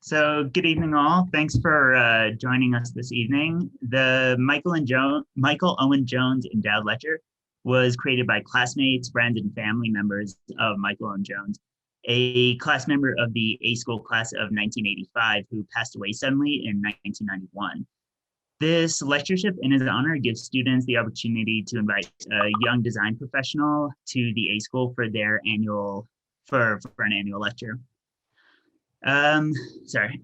So good evening, all. Thanks for joining us this evening. The Michael Owen Jones Endowed Lecture was created by classmates, friends, and family members of Michael Owen Jones, a class member of the A School class of 1985 who passed away suddenly in 1991. This lectureship in his honor gives students the opportunity to invite a young design professional to the A School for their for an annual lecture. Sorry.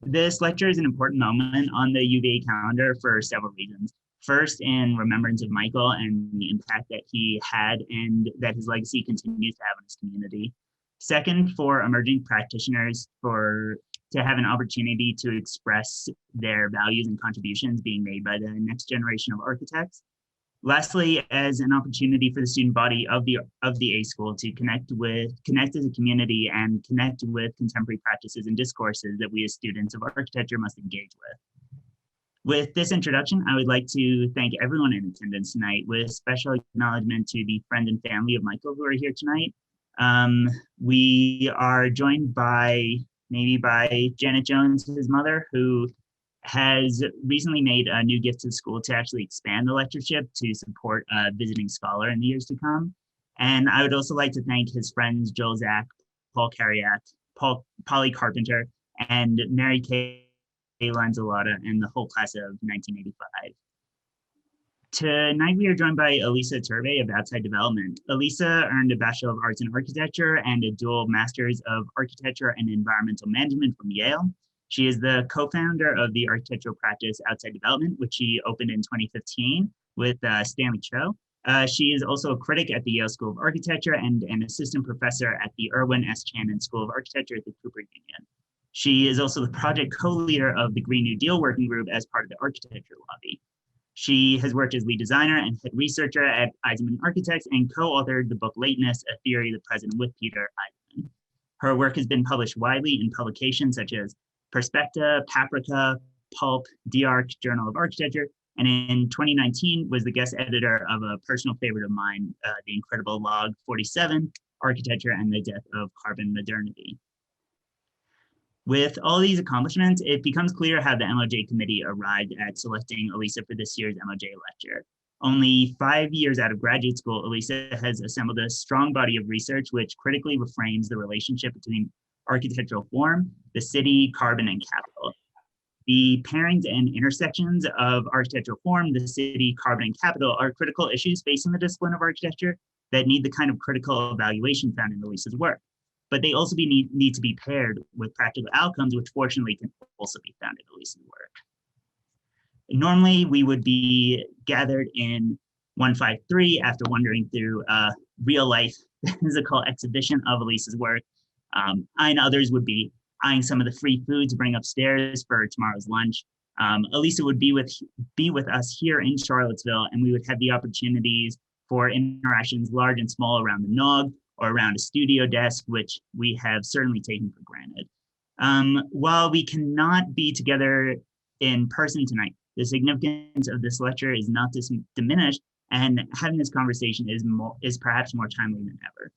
This lecture is an important moment on the UVA calendar for several reasons. First, in remembrance of Michael and the impact that he had and that his legacy continues to have on his community. Second, for emerging practitioners to have an opportunity to express their values and contributions being made by the next generation of architects. Lastly, as an opportunity for the student body of the A School to connect as a community and connect with contemporary practices and discourses that we as students of architecture must engage with. With this introduction, I would like to thank everyone in attendance tonight, with special acknowledgement to the friend and family of Michael who are here tonight. We are joined by Janet Jones, his mother, who has recently made a new gift to the school to actually expand the lectureship to support a visiting scholar in the years to come. And I would also like to thank his friends Joel Zach, Paul Carriac, Polly Carpenter, and Mary Kay Lanzalotta, and the whole class of 1985. Tonight we are joined by Elisa Iturbe of Outside Development. Elisa earned a Bachelor of Arts in Architecture and a dual Masters of Architecture and Environmental Management from Yale. She is the co-founder of the architectural practice Outside Development, which she opened in 2015 with Stanley Cho. She is also a critic at the Yale School of Architecture and an assistant professor at the Irwin S. Channon School of Architecture at the Cooper Union. She is also the project co-leader of the Green New Deal Working Group as part of the Architecture Lobby. She has worked as lead designer and head researcher at Eisenman Architects and co-authored the book Lateness, A Theory of the Present with Peter Eisenman. Her work has been published widely in publications such as Perspecta, Paprika, Pulp, DeArq, Journal of Architecture, and in 2019 was the guest editor of a personal favorite of mine, the incredible Log 47, Architecture and the Death of Carbon Modernity. With all these accomplishments, it becomes clear how the MOJ committee arrived at selecting Elisa for this year's MOJ lecture. Only 5 years out of graduate school, Elisa has assembled a strong body of research which critically reframes the relationship between architectural form, the city, carbon, and capital. The pairings and intersections of architectural form, the city, carbon, and capital are critical issues facing the discipline of architecture that need the kind of critical evaluation found in Elisa's work. But they also need to be paired with practical outcomes, which fortunately can also be found in Elisa's work. Normally, we would be gathered in 153 after wandering through a real-life physical exhibition of Elisa's work. I and others would be eyeing some of the free foods to bring upstairs for tomorrow's lunch. Elisa would be with us here in Charlottesville, and we would have the opportunities for interactions large and small around the Nog or around a studio desk, which we have certainly taken for granted. While we cannot be together in person tonight, the significance of this lecture is not diminished, and having this conversation is perhaps more timely than ever.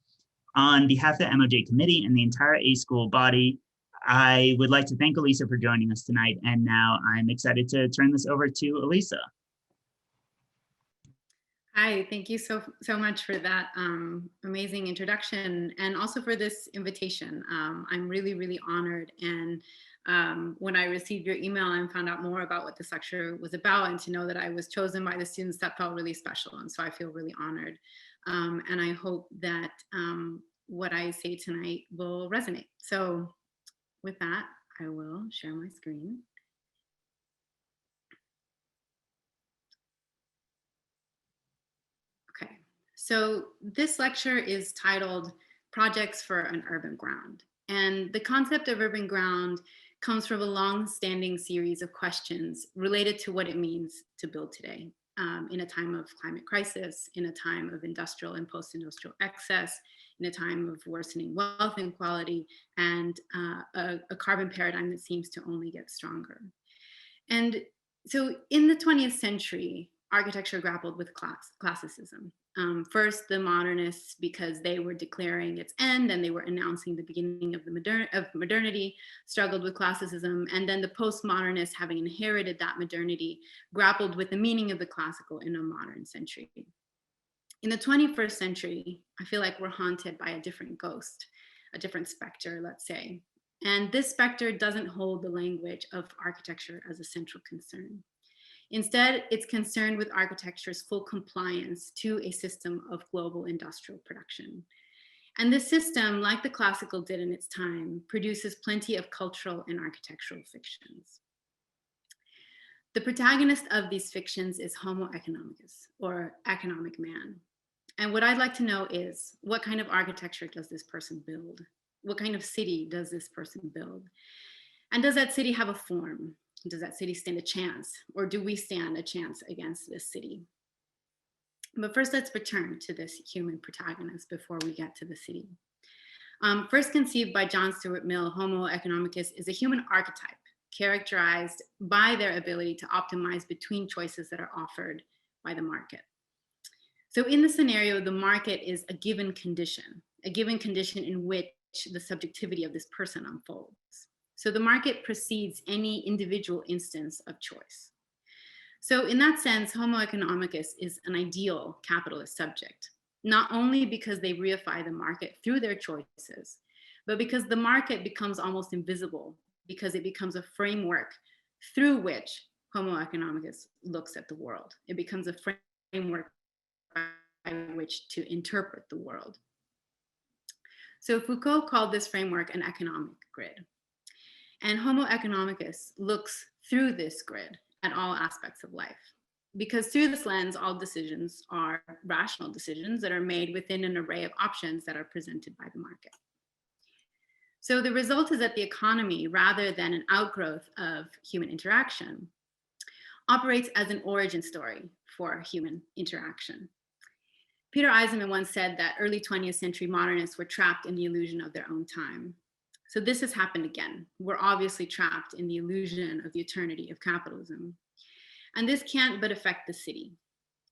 On behalf of the MOJ committee and the entire A School body, I would like to thank Elisa for joining us tonight. And now I'm excited to turn this over to Elisa. Hi, thank you so much for that amazing introduction, and also for this invitation. I'm really honored, and when I received your email and found out more about what this lecture was about, and to know that I was chosen by the students, that felt really special, and so I feel really honored. And I hope that what I say tonight will resonate. So with that, I will share my screen. Okay, so this lecture is titled Projects for an Urban Ground. And the concept of urban ground comes from a long-standing series of questions related to what it means to build today. In a time of climate crisis, in a time of industrial and post-industrial excess, in a time of worsening wealth inequality, and a carbon paradigm that seems to only get stronger. And so in the 20th century, architecture grappled with classicism. First, the modernists, because they were declaring its end and they were announcing the beginning of modernity, struggled with classicism. And then the postmodernists, having inherited that modernity, grappled with the meaning of the classical in a modern century. In the 21st century, I feel like we're haunted by a different ghost, a different specter, let's say. And this specter doesn't hold the language of architecture as a central concern. Instead, it's concerned with architecture's full compliance to a system of global industrial production. And this system, like the classical did in its time, produces plenty of cultural and architectural fictions. The protagonist of these fictions is Homo economicus, or economic man. And what I'd like to know is, what kind of architecture does this person build? What kind of city does this person build? And does that city have a form? Does that city stand a chance? Or do we stand a chance against this city? But first, let's return to this human protagonist before we get to the city. First conceived by John Stuart Mill, Homo economicus is a human archetype characterized by their ability to optimize between choices that are offered by the market. So in the scenario, the market is a given condition in which the subjectivity of this person unfolds. So the market precedes any individual instance of choice. So in that sense, Homo economicus is an ideal capitalist subject, not only because they reify the market through their choices, but because the market becomes almost invisible, because it becomes a framework through which Homo economicus looks at the world. It becomes a framework by which to interpret the world. So Foucault called this framework an economic grid. And Homo economicus looks through this grid at all aspects of life. Because through this lens, all decisions are rational decisions that are made within an array of options that are presented by the market. So the result is that the economy, rather than an outgrowth of human interaction, operates as an origin story for human interaction. Peter Eisenman once said that early 20th century modernists were trapped in the illusion of their own time. So this has happened again. We're obviously trapped in the illusion of the eternity of capitalism. And this can't but affect the city.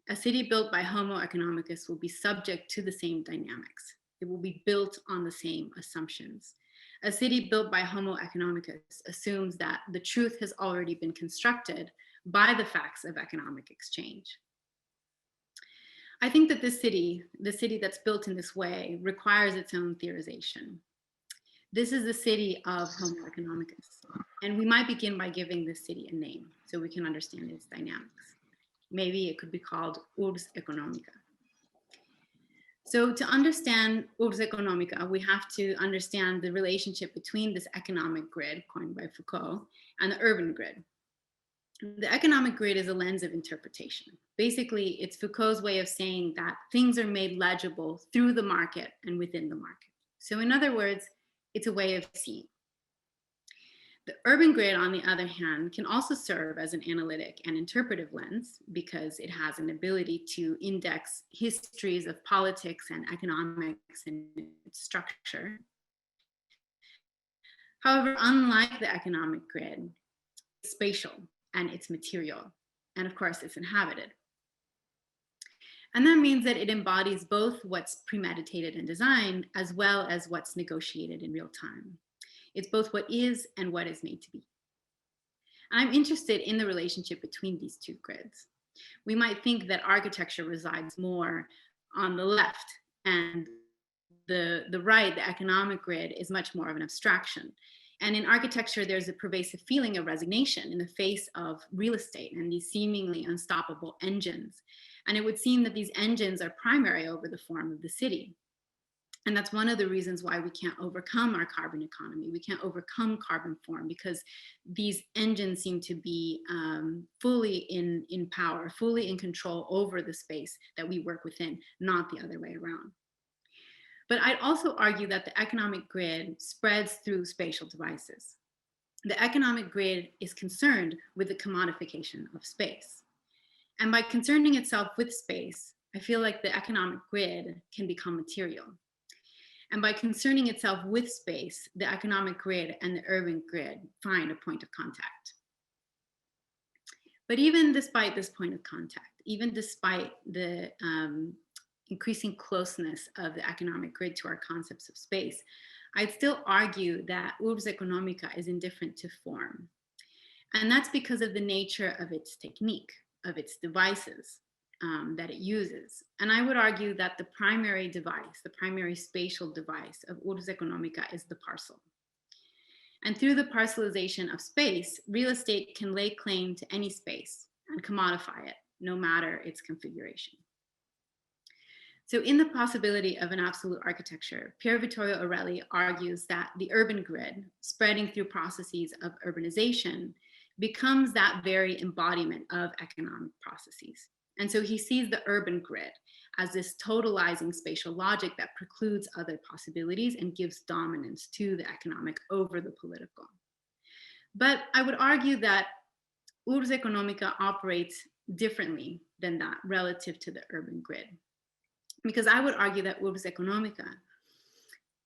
A city built by Homo economicus will be subject to the same dynamics. It will be built on the same assumptions. A city built by Homo economicus assumes that the truth has already been constructed by the facts of economic exchange. I think that this city, the city that's built in this way, requires its own theorization. This is the city of Homo economicus. And we might begin by giving this city a name so we can understand its dynamics. Maybe it could be called Urbs Economica. So to understand Urbs Economica, we have to understand the relationship between this economic grid coined by Foucault and the urban grid. The economic grid is a lens of interpretation. Basically, it's Foucault's way of saying that things are made legible through the market and within the market. So in other words, it's a way of seeing. The urban grid, on the other hand, can also serve as an analytic and interpretive lens because it has an ability to index histories of politics and economics and its structure. However, unlike the economic grid, it's spatial and it's material, and of course, it's inhabited. And that means that it embodies both what's premeditated and designed, as well as what's negotiated in real time. It's both what is and what is made to be. I'm interested in the relationship between these two grids. We might think that architecture resides more on the left, and the right, the economic grid, is much more of an abstraction. And in architecture, there's a pervasive feeling of resignation in the face of real estate and these seemingly unstoppable engines. And it would seem that these engines are primary over the form of the city. And that's one of the reasons why we can't overcome our carbon economy. We can't overcome carbon form because these engines seem to be fully in power, fully in control over the space that we work within, not the other way around. But I'd also argue that the economic grid spreads through spatial devices. The economic grid is concerned with the commodification of space. And by concerning itself with space, I feel like the economic grid can become material. And by concerning itself with space, the economic grid and the urban grid find a point of contact. But even despite this point of contact, even despite the increasing closeness of the economic grid to our concepts of space, I'd still argue that Urbs Economica is indifferent to form. And that's because of the nature of its technique, of its devices that it uses. And I would argue that the primary device, the primary spatial device of Urbs Economica is the parcel. And through the parcelization of space, real estate can lay claim to any space and commodify it, no matter its configuration. So in the possibility of an absolute architecture, Pier Vittorio Aureli argues that the urban grid, spreading through processes of urbanization, becomes that very embodiment of economic processes. And so he sees the urban grid as this totalizing spatial logic that precludes other possibilities and gives dominance to the economic over the political. But I would argue that Urbs Economica operates differently than that relative to the urban grid. Because I would argue that Urbs Economica,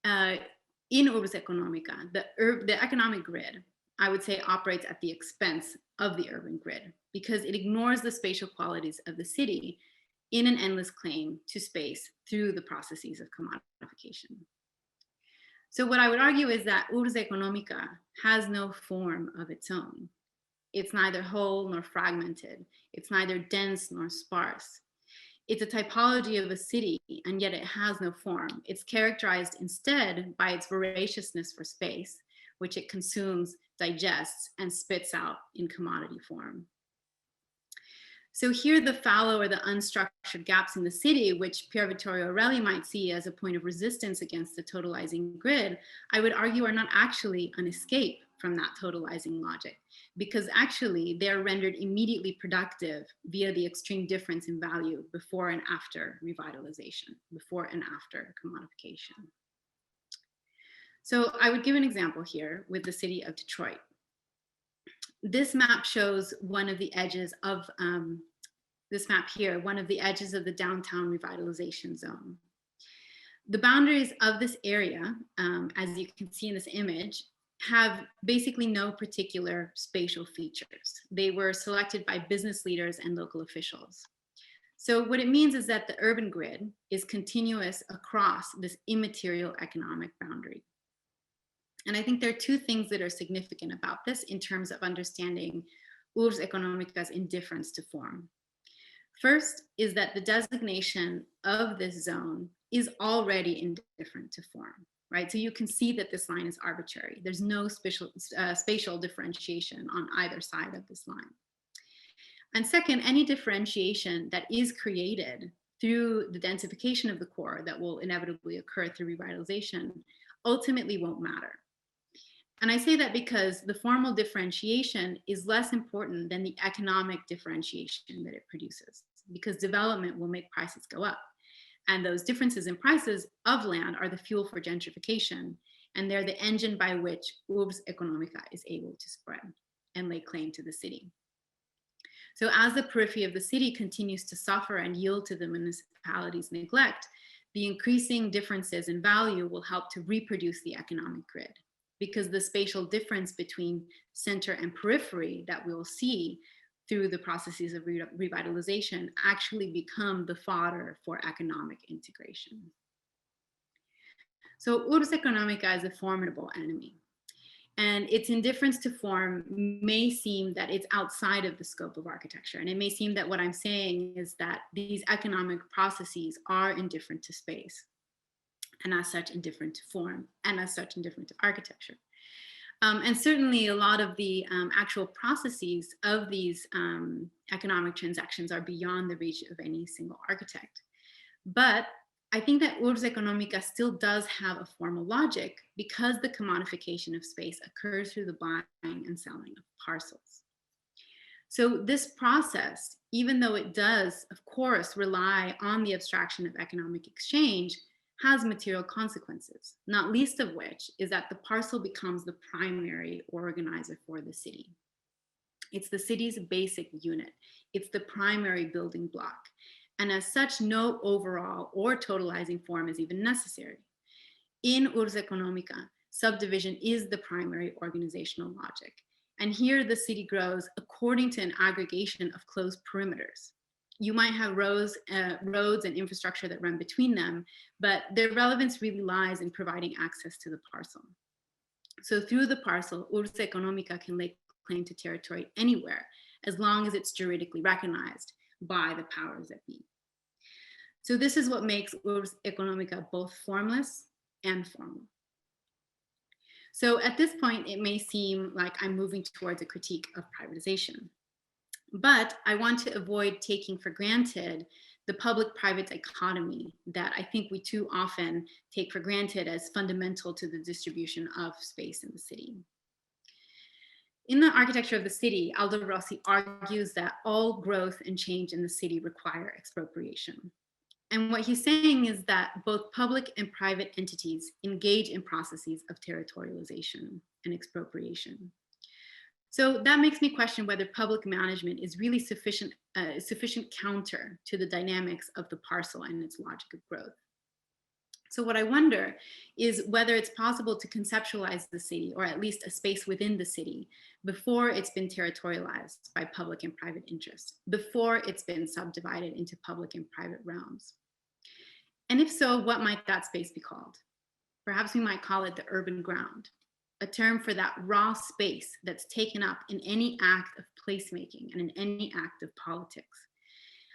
in Urbs Economica, the economic grid, I would say, operates at the expense of the urban grid because it ignores the spatial qualities of the city in an endless claim to space through the processes of commodification. So what I would argue is that Urbs Economica has no form of its own. It's neither whole nor fragmented. It's neither dense nor sparse. It's a typology of a city, and yet it has no form. It's characterized instead by its voraciousness for space, which it consumes, digests, and spits out in commodity form. So here the fallow or the unstructured gaps in the city, which Pier Vittorio Aureli might see as a point of resistance against the totalizing grid, I would argue are not actually an escape from that totalizing logic, because actually they're rendered immediately productive via the extreme difference in value before and after revitalization, before and after commodification. So I would give an example here with the city of Detroit. This map shows one of the edges of this map here, one of the edges of the downtown revitalization zone. The boundaries of this area, as you can see in this image, have basically no particular spatial features. They were selected by business leaders and local officials. So what it means is that the urban grid is continuous across this immaterial economic boundary. And I think there are two things that are significant about this in terms of understanding Urbs Economica's indifference to form. First is that the designation of this zone is already indifferent to form, right? So you can see that this line is arbitrary. There's no spatial differentiation on either side of this line. And second, any differentiation that is created through the densification of the core that will inevitably occur through revitalization ultimately won't matter. And I say that because the formal differentiation is less important than the economic differentiation that it produces, because development will make prices go up. And those differences in prices of land are the fuel for gentrification, and they're the engine by which Urbs Economica is able to spread and lay claim to the city. So as the periphery of the city continues to suffer and yield to the municipality's neglect, the increasing differences in value will help to reproduce the economic grid, because the spatial difference between center and periphery that we'll see through the processes of revitalization actually become the fodder for economic integration. So Urbs Economica is a formidable enemy, and its indifference to form may seem that it's outside of the scope of architecture. And it may seem that what I'm saying is that these economic processes are indifferent to space, and as such indifferent to form, and as such indifferent to architecture. And certainly a lot of the actual processes of these economic transactions are beyond the reach of any single architect. But I think that Urbs Economica still does have a formal logic because the commodification of space occurs through the buying and selling of parcels. So this process, even though it does, of course, rely on the abstraction of economic exchange, has material consequences, not least of which is that the parcel becomes the primary organizer for the city. It's the city's basic unit. It's the primary building block. And as such, no overall or totalizing form is even necessary. In Urbs Economica, subdivision is the primary organizational logic. And here the city grows according to an aggregation of closed perimeters. You might have roads and infrastructure that run between them, but their relevance really lies in providing access to the parcel. So through the parcel, Urs Económica can lay claim to territory anywhere, as long as it's juridically recognized by the powers that be. So this is what makes Urs Económica both formless and formal. So at this point, it may seem like I'm moving towards a critique of privatization, but I want to avoid taking for granted the public-private dichotomy that I think we too often take for granted as fundamental to the distribution of space in the city. In the architecture of the city, Aldo Rossi argues that all growth and change in the city require expropriation. And what he's saying is that both public and private entities engage in processes of territorialization and expropriation. So that makes me question whether public management is really sufficient counter to the dynamics of the parcel and its logic of growth. So what I wonder is whether it's possible to conceptualize the city, or at least a space within the city, before it's been territorialized by public and private interests, before it's been subdivided into public and private realms. And if so, what might that space be called? Perhaps we might call it the urban ground, a term for that raw space that's taken up in any act of placemaking and in any act of politics,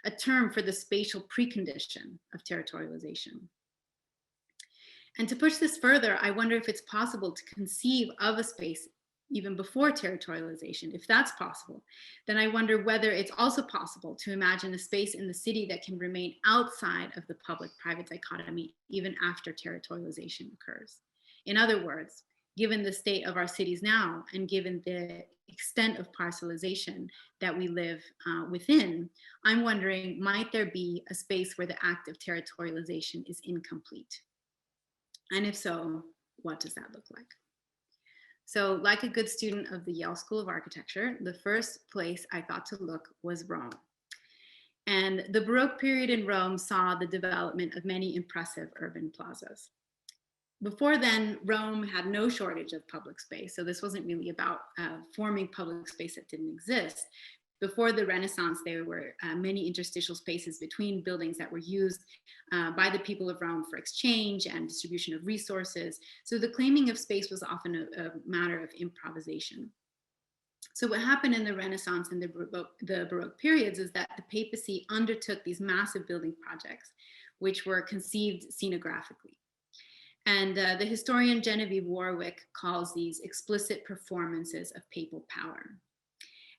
a term for the spatial precondition of territorialization. And to push this further, I wonder if it's possible to conceive of a space even before territorialization. If that's possible, then I wonder whether it's also possible to imagine a space in the city that can remain outside of the public-private dichotomy even after territorialization occurs. In other words, given the state of our cities now, and given the extent of parcelization that we live within, I'm wondering, might there be a space where the act of territorialization is incomplete? And if so, what does that look like? So, like a good student of the Yale School of Architecture, the first place I thought to look was Rome. And the Baroque period in Rome saw the development of many impressive urban plazas. Before then, Rome had no shortage of public space. So this wasn't really about forming public space that didn't exist. Before the Renaissance, there were many interstitial spaces between buildings that were used by the people of Rome for exchange and distribution of resources. So the claiming of space was often a matter of improvisation. So what happened in the Renaissance and the Baroque periods is that the papacy undertook these massive building projects, which were conceived scenographically. And the historian Genevieve Warwick calls these explicit performances of papal power.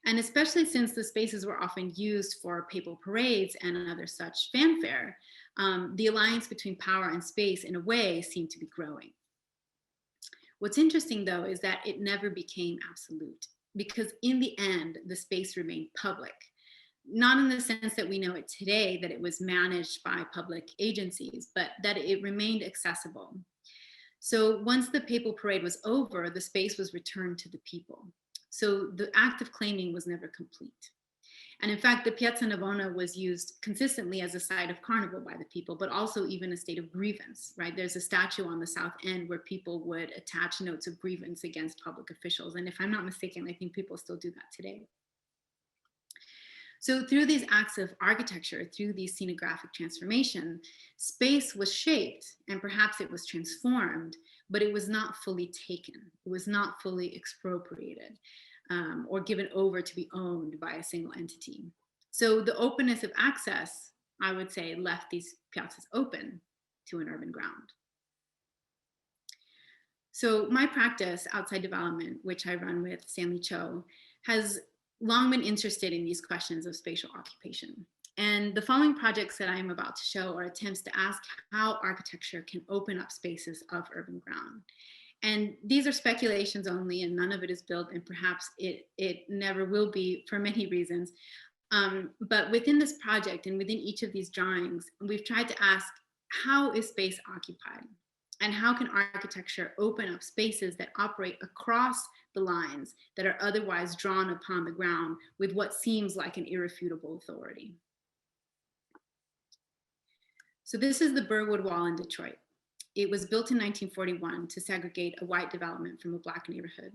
And especially since the spaces were often used for papal parades and other such fanfare, the alliance between power and space in a way seemed to be growing. What's interesting though is that it never became absolute, because in the end, the space remained public. Not in the sense that we know it today, that it was managed by public agencies, but that it remained accessible. So once the papal parade was over, the space was returned to the people. So the act of claiming was never complete. And in fact, the Piazza Navona was used consistently as a site of carnival by the people, but also even a state of grievance, right? There's a statue on the south end where people would attach notes of grievance against public officials. And if I'm not mistaken, I think people still do that today. So through these acts of architecture, through these scenographic transformation, space was shaped and perhaps it was transformed, but it was not fully taken. It was not fully expropriated or given over to be owned by a single entity. So the openness of access, I would say, left these piazzas open to an urban ground. So my practice outside development, which I run with Stanley Cho, has long been interested in these questions of spatial occupation. And the following projects that I am about to show are attempts to ask how architecture can open up spaces of urban ground. And these are speculations only, and none of it is built, and perhaps it never will be for many reasons. But within this project and within each of these drawings, we've tried to ask, how is space occupied? And how can architecture open up spaces that operate across the lines that are otherwise drawn upon the ground with what seems like an irrefutable authority? So this is the Burwood Wall in Detroit. It was built in 1941 to segregate a white development from a Black neighborhood.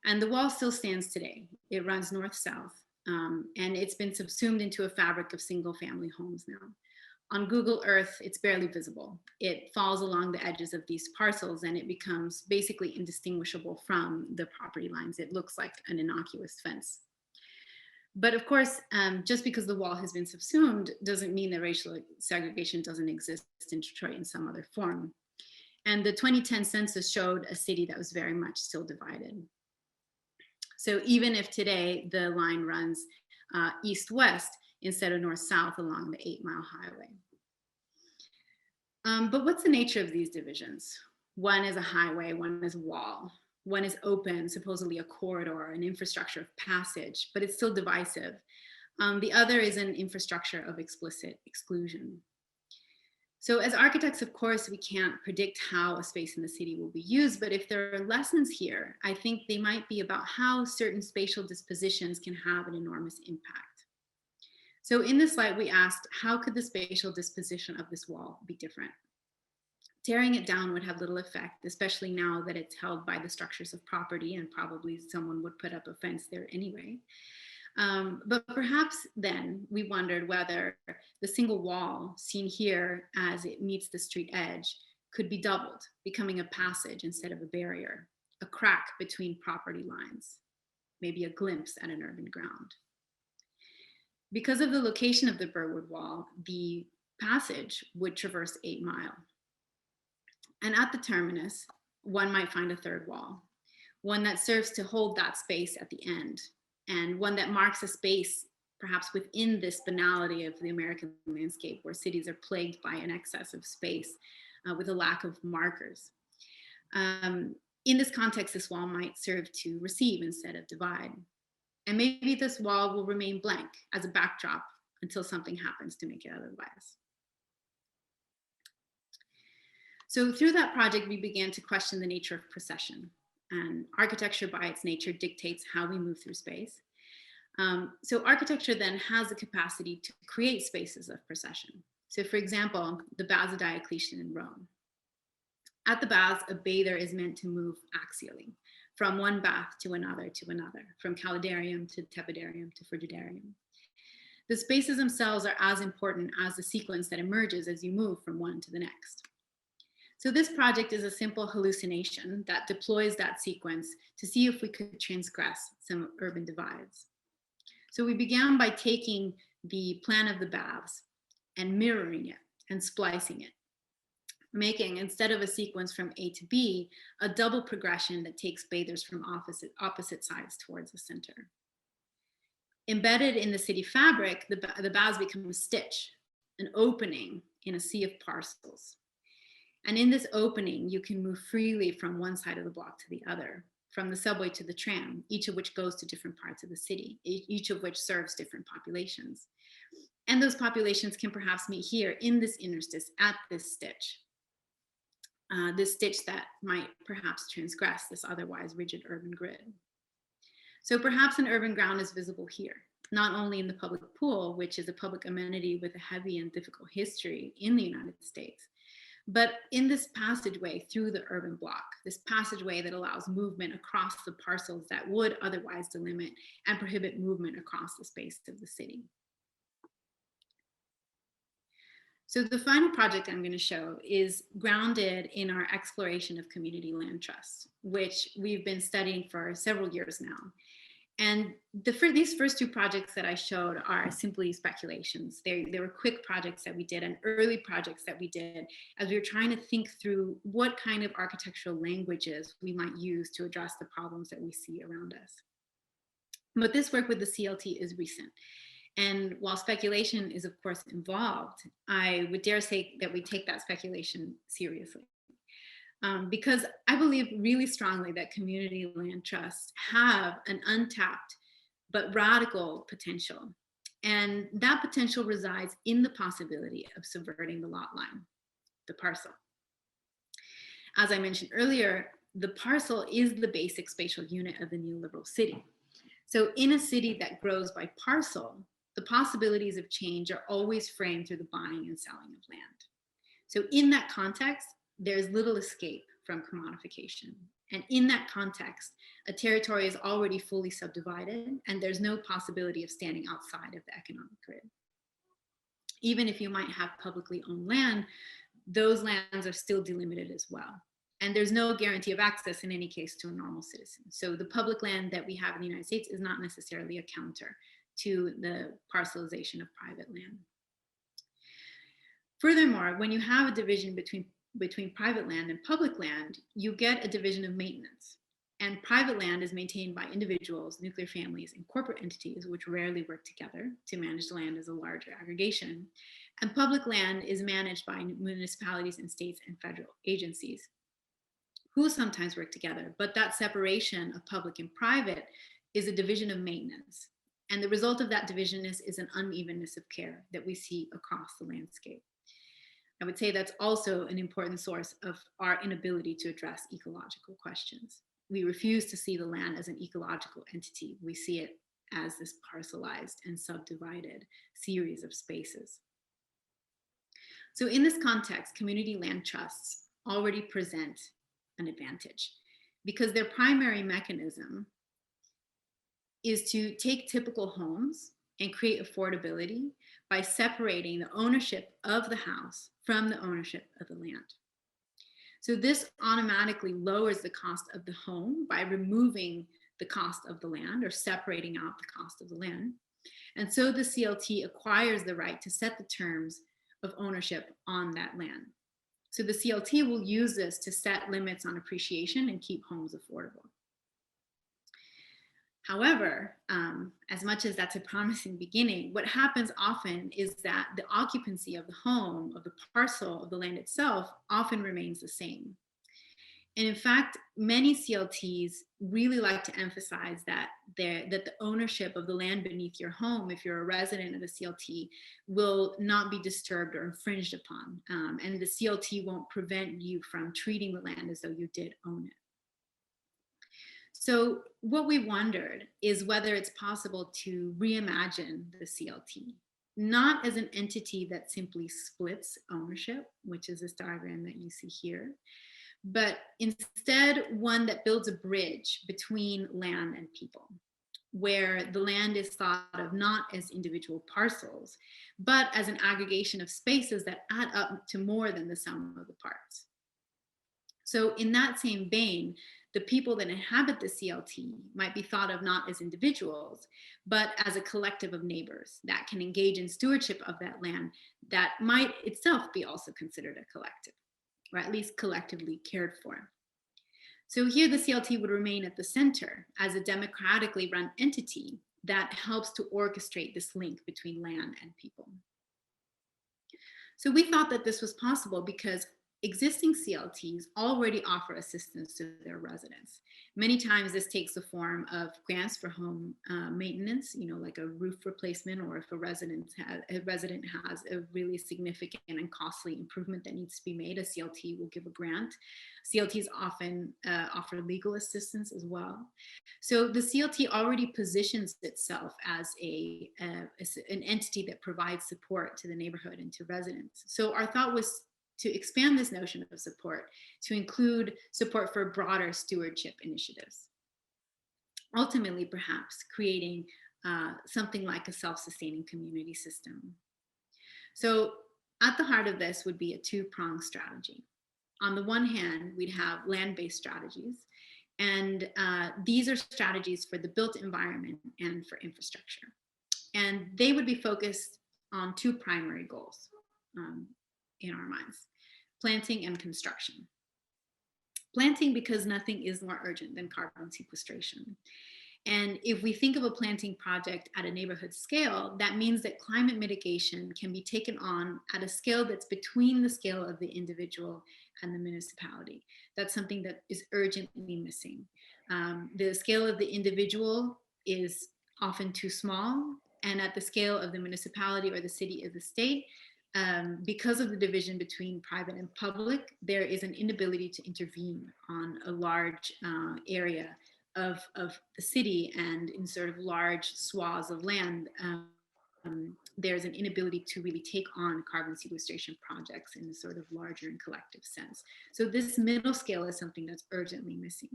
And the wall still stands today. It runs north-south, and it's been subsumed into a fabric of single-family homes now. On Google Earth, it's barely visible. It falls along the edges of these parcels and it becomes basically indistinguishable from the property lines. It looks like an innocuous fence. But of course, just because the wall has been subsumed doesn't mean that racial segregation doesn't exist in Detroit in some other form. And the 2010 census showed a city that was very much still divided. So even if today the line runs east-west instead of north-south along the 8 Mile highway. But what's the nature of these divisions? One is a highway, one is a wall. One is open, supposedly a corridor, an infrastructure of passage, but it's still divisive. The other is an infrastructure of explicit exclusion. So as architects, of course, we can't predict how a space in the city will be used, but if there are lessons here, I think they might be about how certain spatial dispositions can have an enormous impact. So in this slide, we asked, how could the spatial disposition of this wall be different? Tearing it down would have little effect, especially now that it's held by the structures of property and probably someone would put up a fence there anyway. But perhaps then we wondered whether the single wall seen here as it meets the street edge could be doubled, becoming a passage instead of a barrier, a crack between property lines, maybe a glimpse at an urban ground. Because of the location of the Burwood Wall, the passage would traverse 8 Mile. And at the terminus, one might find a third wall, one that serves to hold that space at the end, and one that marks a space perhaps within this banality of the American landscape where cities are plagued by an excess of space with a lack of markers. In this context, this wall might serve to receive instead of divide. And maybe this wall will remain blank as a backdrop until something happens to make it otherwise. So through that project, we began to question the nature of procession. And architecture by its nature dictates how we move through space. So architecture then has the capacity to create spaces of procession. So for example, the baths of Diocletian in Rome. At the baths, a bather is meant to move axially from one bath to another, from calidarium to tepidarium to frigidarium. The spaces themselves are as important as the sequence that emerges as you move from one to the next. So this project is a simple hallucination that deploys that sequence to see if we could transgress some urban divides. So we began by taking the plan of the baths and mirroring it and splicing it, making, instead of a sequence from A to B, a double progression that takes bathers from opposite sides towards the center. Embedded in the city fabric, the baths become a stitch, an opening in a sea of parcels. And in this opening, you can move freely from one side of the block to the other, from the subway to the tram, each of which goes to different parts of the city, each of which serves different populations. And those populations can perhaps meet here in this interstice at this stitch that might perhaps transgress this otherwise rigid urban grid. So perhaps an urban ground is visible here, not only in the public pool, which is a public amenity with a heavy and difficult history in the United States, but in this passageway through the urban block, this passageway that allows movement across the parcels that would otherwise delimit and prohibit movement across the space of the city. So the final project I'm going to show is grounded in our exploration of community land trusts, which we've been studying for several years now. And these first two projects that I showed are simply speculations. They were quick projects that we did and early projects that we did as we were trying to think through what kind of architectural languages we might use to address the problems that we see around us. But this work with the CLT is recent. And while speculation is of course involved, I would dare say that we take that speculation seriously. Because I believe really strongly that community land trusts have an untapped but radical potential. And that potential resides in the possibility of subverting the lot line, the parcel. As I mentioned earlier, the parcel is the basic spatial unit of the neoliberal city. So in a city that grows by parcel, the possibilities of change are always framed through the buying and selling of land. So in that context, there's little escape from commodification. And in that context, a territory is already fully subdivided and there's no possibility of standing outside of the economic grid. Even if you might have publicly owned land, those lands are still delimited as well. And there's no guarantee of access in any case to a normal citizen. So the public land that we have in the United States is not necessarily a counter to the parcelization of private land. Furthermore, when you have a division between private land and public land, you get a division of maintenance. And private land is maintained by individuals, nuclear families, and corporate entities, which rarely work together to manage the land as a larger aggregation. And public land is managed by municipalities and states and federal agencies, who sometimes work together. But that separation of public and private is a division of maintenance. And the result of that division is an unevenness of care that we see across the landscape. I would say that's also an important source of our inability to address ecological questions. We refuse to see the land as an ecological entity. We see it as this parcelized and subdivided series of spaces. So in this context, community land trusts already present an advantage because their primary mechanism is to take typical homes and create affordability by separating the ownership of the house from the ownership of the land. So this automatically lowers the cost of the home by removing the cost of the land or separating out the cost of the land. And so the CLT acquires the right to set the terms of ownership on that land. So the CLT will use this to set limits on appreciation and keep homes affordable. However, as much as that's a promising beginning, what happens often is that the occupancy of the home, of the parcel, of the land itself often remains the same. And in fact, many CLTs really like to emphasize that the ownership of the land beneath your home, if you're a resident of the CLT, will not be disturbed or infringed upon. And the CLT won't prevent you from treating the land as though you did own it. So what we wondered is whether it's possible to reimagine the CLT, not as an entity that simply splits ownership, which is this diagram that you see here, but instead one that builds a bridge between land and people, where the land is thought of not as individual parcels, but as an aggregation of spaces that add up to more than the sum of the parts. So in that same vein, the people that inhabit the CLT might be thought of not as individuals, but as a collective of neighbors that can engage in stewardship of that land that might itself be also considered a collective, or at least collectively cared for. So here the CLT would remain at the center as a democratically run entity that helps to orchestrate this link between land and people. So we thought that this was possible because existing CLTs already offer assistance to their residents. Many times this takes the form of grants for home maintenance, like a roof replacement, or if a resident has a really significant and costly improvement that needs to be made, a CLT will give a grant. CLTs often offer legal assistance as well. So the CLT already positions itself as an entity that provides support to the neighborhood and to residents. So our thought was to expand this notion of support to include support for broader stewardship initiatives. Ultimately, perhaps creating something like a self-sustaining community system. So at the heart of this would be a two-pronged strategy. On the one hand, we'd have land-based strategies, and these are strategies for the built environment and for infrastructure. And they would be focused on two primary goals in our minds: planting and construction. Planting because nothing is more urgent than carbon sequestration. And if we think of a planting project at a neighborhood scale, that means that climate mitigation can be taken on at a scale that's between the scale of the individual and the municipality. That's something that is urgently missing. The scale of the individual is often too small, and at the scale of the municipality or the city or the state, because of the division between private and public, there is an inability to intervene on a large area of the city and in sort of large swaths of land there's an inability to really take on carbon sequestration projects in a sort of larger and collective sense. So this middle scale is something that's urgently missing.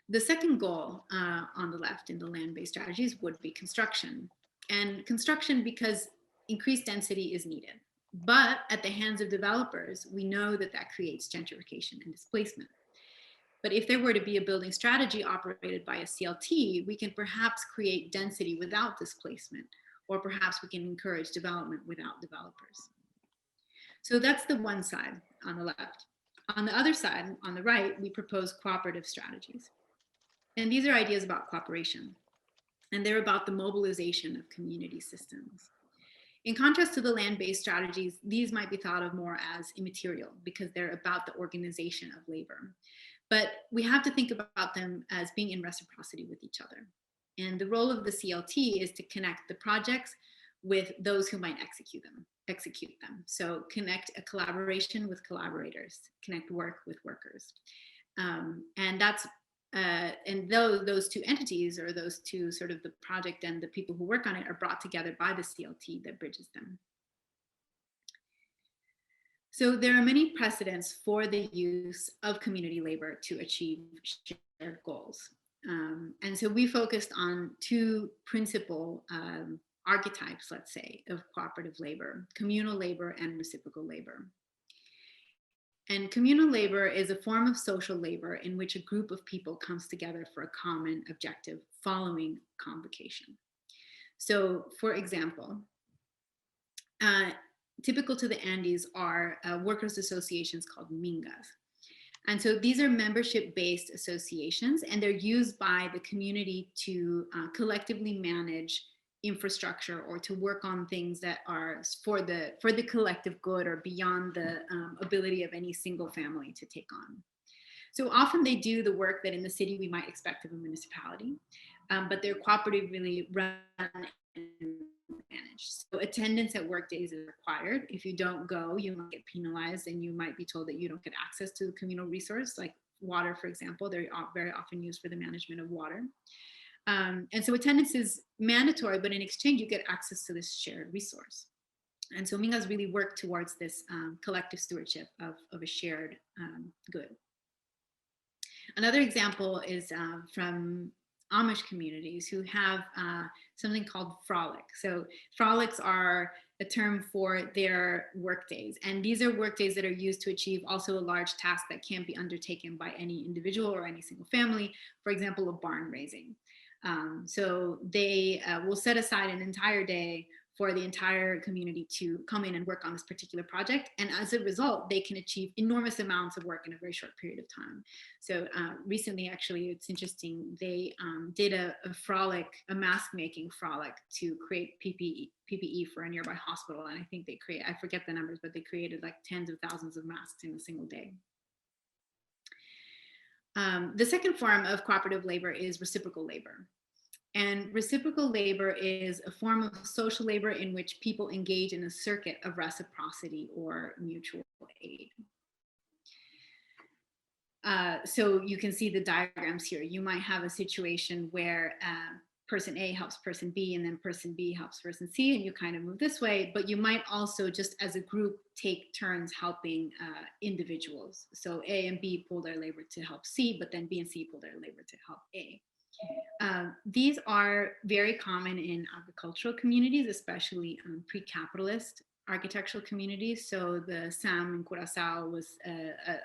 The second goal on the left in the land-based strategies would be construction. And construction because increased density is needed. But at the hands of developers, we know that that creates gentrification and displacement. But if there were to be a building strategy operated by a CLT, we can perhaps create density without displacement, or perhaps we can encourage development without developers. So that's the one side on the left. On the other side, on the right, we propose cooperative strategies. And these are ideas about cooperation, and they're about the mobilization of community systems. In contrast to the land-based strategies, these might be thought of more as immaterial because they're about the organization of labor. But we have to think about them as being in reciprocity with each other. And the role of the CLT is to connect the projects with those who might execute them. So connect a collaboration with collaborators, connect work with workers. And that's and those two entities, or those two sort of the project and the people who work on it, are brought together by the CLT that bridges them. So there are many precedents for the use of community labor to achieve shared goals. And so we focused on two principal archetypes, let's say, of cooperative labor: communal labor and reciprocal labor. And communal labor is a form of social labor in which a group of people comes together for a common objective following convocation. So, for example, typical to the Andes are workers' associations called mingas. And so these are membership-based associations, and they're used by the community to collectively manage infrastructure or to work on things that are for the collective good or beyond the ability of any single family to take on. So often they do the work that in the city we might expect of a municipality, but they're cooperatively run and managed. So attendance at work days is required. If you don't go, you might get penalized, and you might be told that you don't get access to the communal resource, like water, for example. They're very often used for the management of water. And so attendance is mandatory, but in exchange, you get access to this shared resource. And so mingas really work towards this collective stewardship of a shared good. Another example is from Amish communities who have something called frolic. So frolics are a term for their work days. And these are work days that are used to achieve also a large task that can't be undertaken by any individual or any single family. For example, a barn raising. So they will set aside an entire day for the entire community to come in and work on this particular project. And as a result, they can achieve enormous amounts of work in a very short period of time. So recently, actually, it's interesting, they did a frolic, a mask making frolic to create PPE for a nearby hospital. And I think they I forget the numbers, but they created like tens of thousands of masks in a single day. The second form of cooperative labor is reciprocal labor. And reciprocal labor is a form of social labor in which people engage in a circuit of reciprocity or mutual aid. So you can see the diagrams here. You might have a situation where person A helps person B, and then person B helps person C, and you kind of move this way. But you might also, just as a group, take turns helping individuals. So A and B pull their labor to help C, but then B and C pull their labor to help A. These are very common in agricultural communities, especially pre-capitalist architectural communities. So the SAM in Curaçao was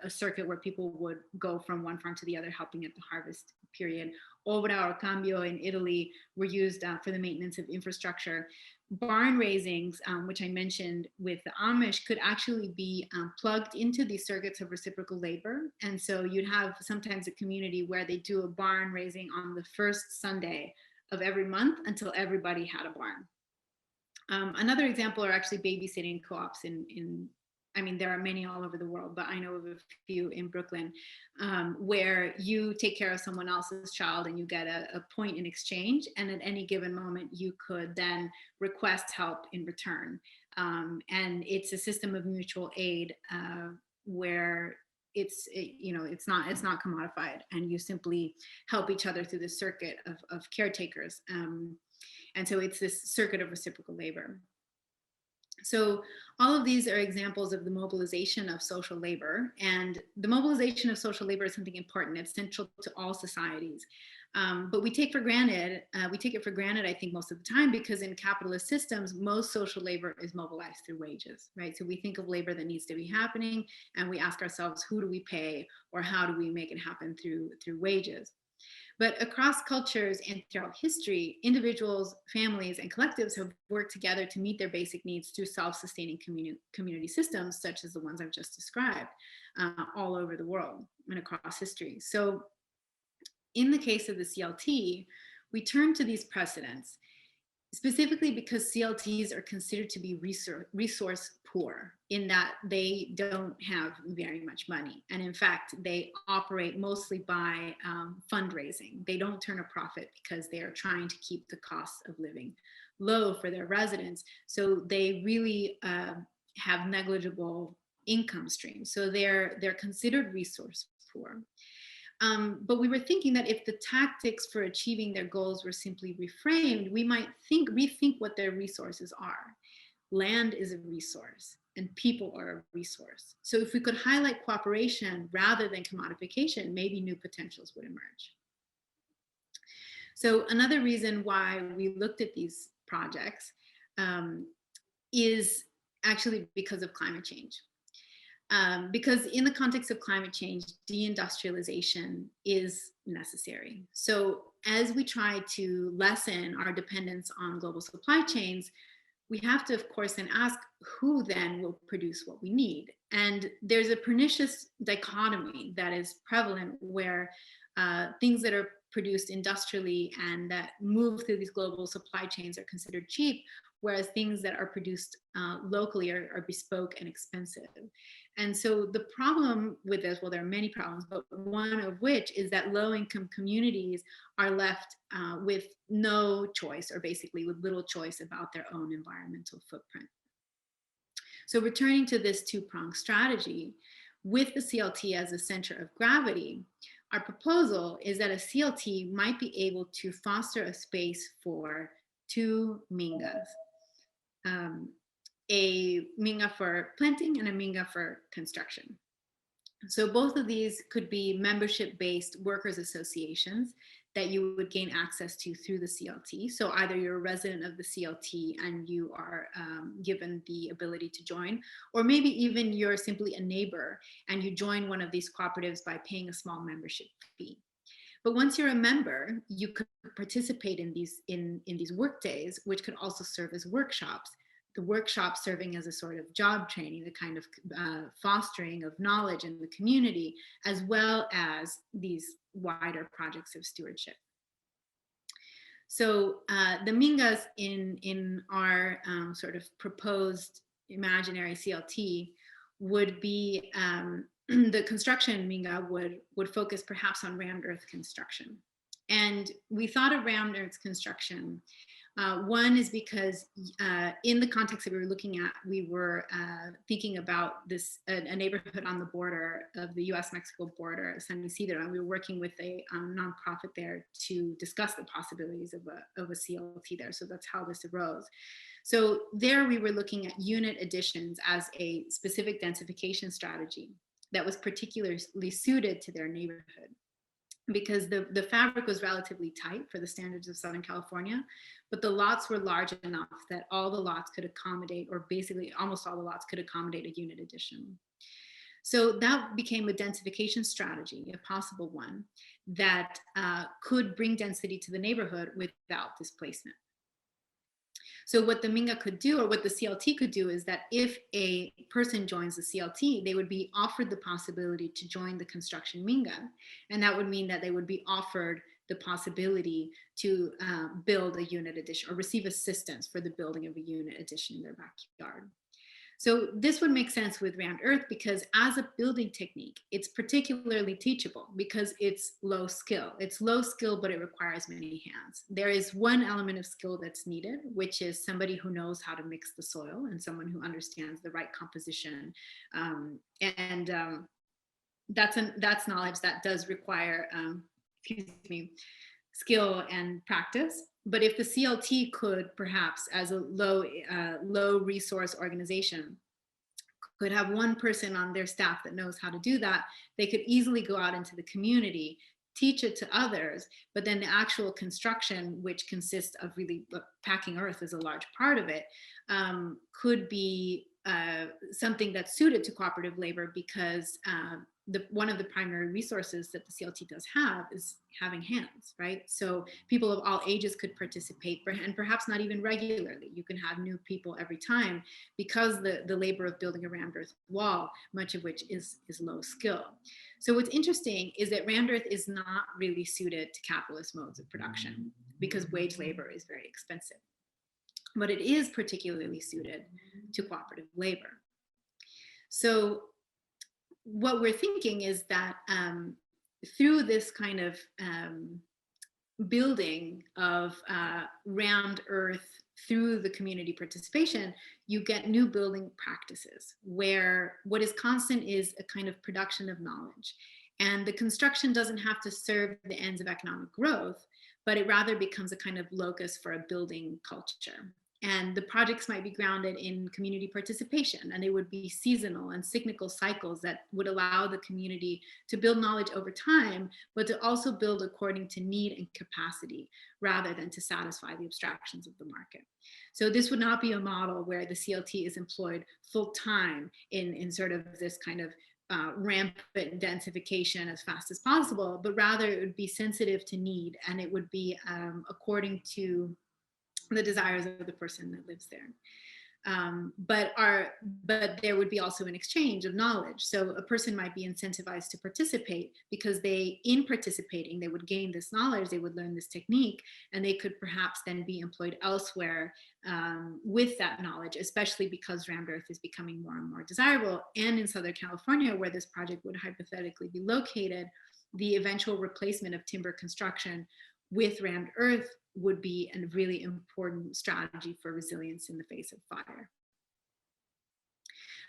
a circuit where people would go from one farm to the other, helping at the harvest period. Obra or cambio in Italy were used for the maintenance of infrastructure. Barn raisings, which I mentioned with the Amish, could actually be plugged into these circuits of reciprocal labor. And so you'd have sometimes a community where they do a barn raising on the first Sunday of every month until everybody had a barn. Another example are actually babysitting co-ops I mean, there are many all over the world, but I know of a few in Brooklyn, where you take care of someone else's child and you get a point in exchange. And at any given moment, you could then request help in return. And it's a system of mutual aid where it's not commodified, and you simply help each other through the circuit of caretakers. And so it's this circuit of reciprocal labor. So all of these are examples of the mobilization of social labor, and the mobilization of social labor is something important. It's central to all societies. But we take it for granted, I think, most of the time, because in capitalist systems, most social labor is mobilized through wages, right? So we think of labor that needs to be happening, and we ask ourselves, who do we pay, or how do we make it happen through wages? But across cultures and throughout history, individuals, families, and collectives have worked together to meet their basic needs through self-sustaining community systems, such as the ones I've just described, all over the world and across history. So in the case of the CLT, we turn to these precedents, specifically because CLTs are considered to be resource poor, in that they don't have very much money. And in fact, they operate mostly by fundraising. They don't turn a profit because they are trying to keep the cost of living low for their residents. So they really have negligible income streams. So they're considered resource poor. But we were thinking that if the tactics for achieving their goals were simply reframed, we might rethink what their resources are. Land is a resource and people are a resource. So if we could highlight cooperation rather than commodification, maybe new potentials would emerge. So another reason why we looked at these projects is actually because of climate change. Because in the context of climate change, de-industrialization is necessary. So as we try to lessen our dependence on global supply chains, we have to, of course, then ask who then will produce what we need. And there's a pernicious dichotomy that is prevalent where things that are produced industrially and that move through these global supply chains are considered cheap, whereas things that are produced locally are bespoke and expensive. And so the problem with this, well, there are many problems, but one of which is that low-income communities are left with no choice, or basically with little choice about their own environmental footprint. So returning to this two-pronged strategy, with the CLT as a center of gravity, our proposal is that a CLT might be able to foster a space for two mingas. A minga for planting and a minga for construction. So both of these could be membership-based workers' associations that you would gain access to through the CLT. So either you're a resident of the CLT and you are given the ability to join, or maybe even you're simply a neighbor and you join one of these cooperatives by paying a small membership fee. But once you're a member, you could participate in these work days, which could also serve as workshops. The workshop serving as a sort of job training, the kind of fostering of knowledge in the community, as well as these wider projects of stewardship. So the mingas in our sort of proposed imaginary CLT would be, the construction minga would focus perhaps on rammed earth construction. And we thought of rammed earth construction. One is because in the context that we were looking at, we were thinking about this, a neighborhood on the border of the US-Mexico border, San Isidro, and we were working with a nonprofit there to discuss the possibilities of a CLT there. So that's how this arose. So there we were looking at unit additions as a specific densification strategy that was particularly suited to their neighborhood, because the fabric was relatively tight for the standards of Southern California, but the lots were large enough that all the lots could accommodate, or basically almost all the lots could accommodate a unit addition. So that became a densification strategy, a possible one, that could bring density to the neighborhood without displacement. So what the minga could do, or what the CLT could do, is that if a person joins the CLT, they would be offered the possibility to join the construction minga. And that would mean that they would be offered the possibility to build a unit addition, or receive assistance for the building of a unit addition in their backyard. So this would make sense with rammed earth, because as a building technique, it's particularly teachable because it's low skill. It's low skill, but it requires many hands. There is one element of skill that's needed, which is somebody who knows how to mix the soil and someone who understands the right composition. That's knowledge that does require, skill and practice. But if the CLT could perhaps, as a low resource organization, could have one person on their staff that knows how to do that, they could easily go out into the community, teach it to others, but then the actual construction, which consists of really packing earth is a large part of it, could be something that's suited to cooperative labor, because one of the primary resources that the CLT does have is having hands, right? So people of all ages could participate, and perhaps not even regularly. You can have new people every time, because the labor of building a rammed earth wall, much of which is low skill. So what's interesting is that rammed earth is not really suited to capitalist modes of production, because wage labor is very expensive. But it is particularly suited to cooperative labor. So what we're thinking is that through this kind of building of rammed earth through the community participation, you get new building practices where what is constant is a kind of production of knowledge. And the construction doesn't have to serve the ends of economic growth, but it rather becomes a kind of locus for a building culture. And the projects might be grounded in community participation, and they would be seasonal and cyclical cycles that would allow the community to build knowledge over time, but to also build according to need and capacity, rather than to satisfy the abstractions of the market. So this would not be a model where the CLT is employed full time in sort of this kind of rampant densification as fast as possible, but rather it would be sensitive to need, and it would be according to the desires of the person that lives there. But there would be also an exchange of knowledge. So a person might be incentivized to participate because in participating, they would gain this knowledge, they would learn this technique, and they could perhaps then be employed elsewhere with that knowledge, especially because rammed earth is becoming more and more desirable. And in Southern California, where this project would hypothetically be located, the eventual replacement of timber construction with rammed earth would be a really important strategy for resilience in the face of fire.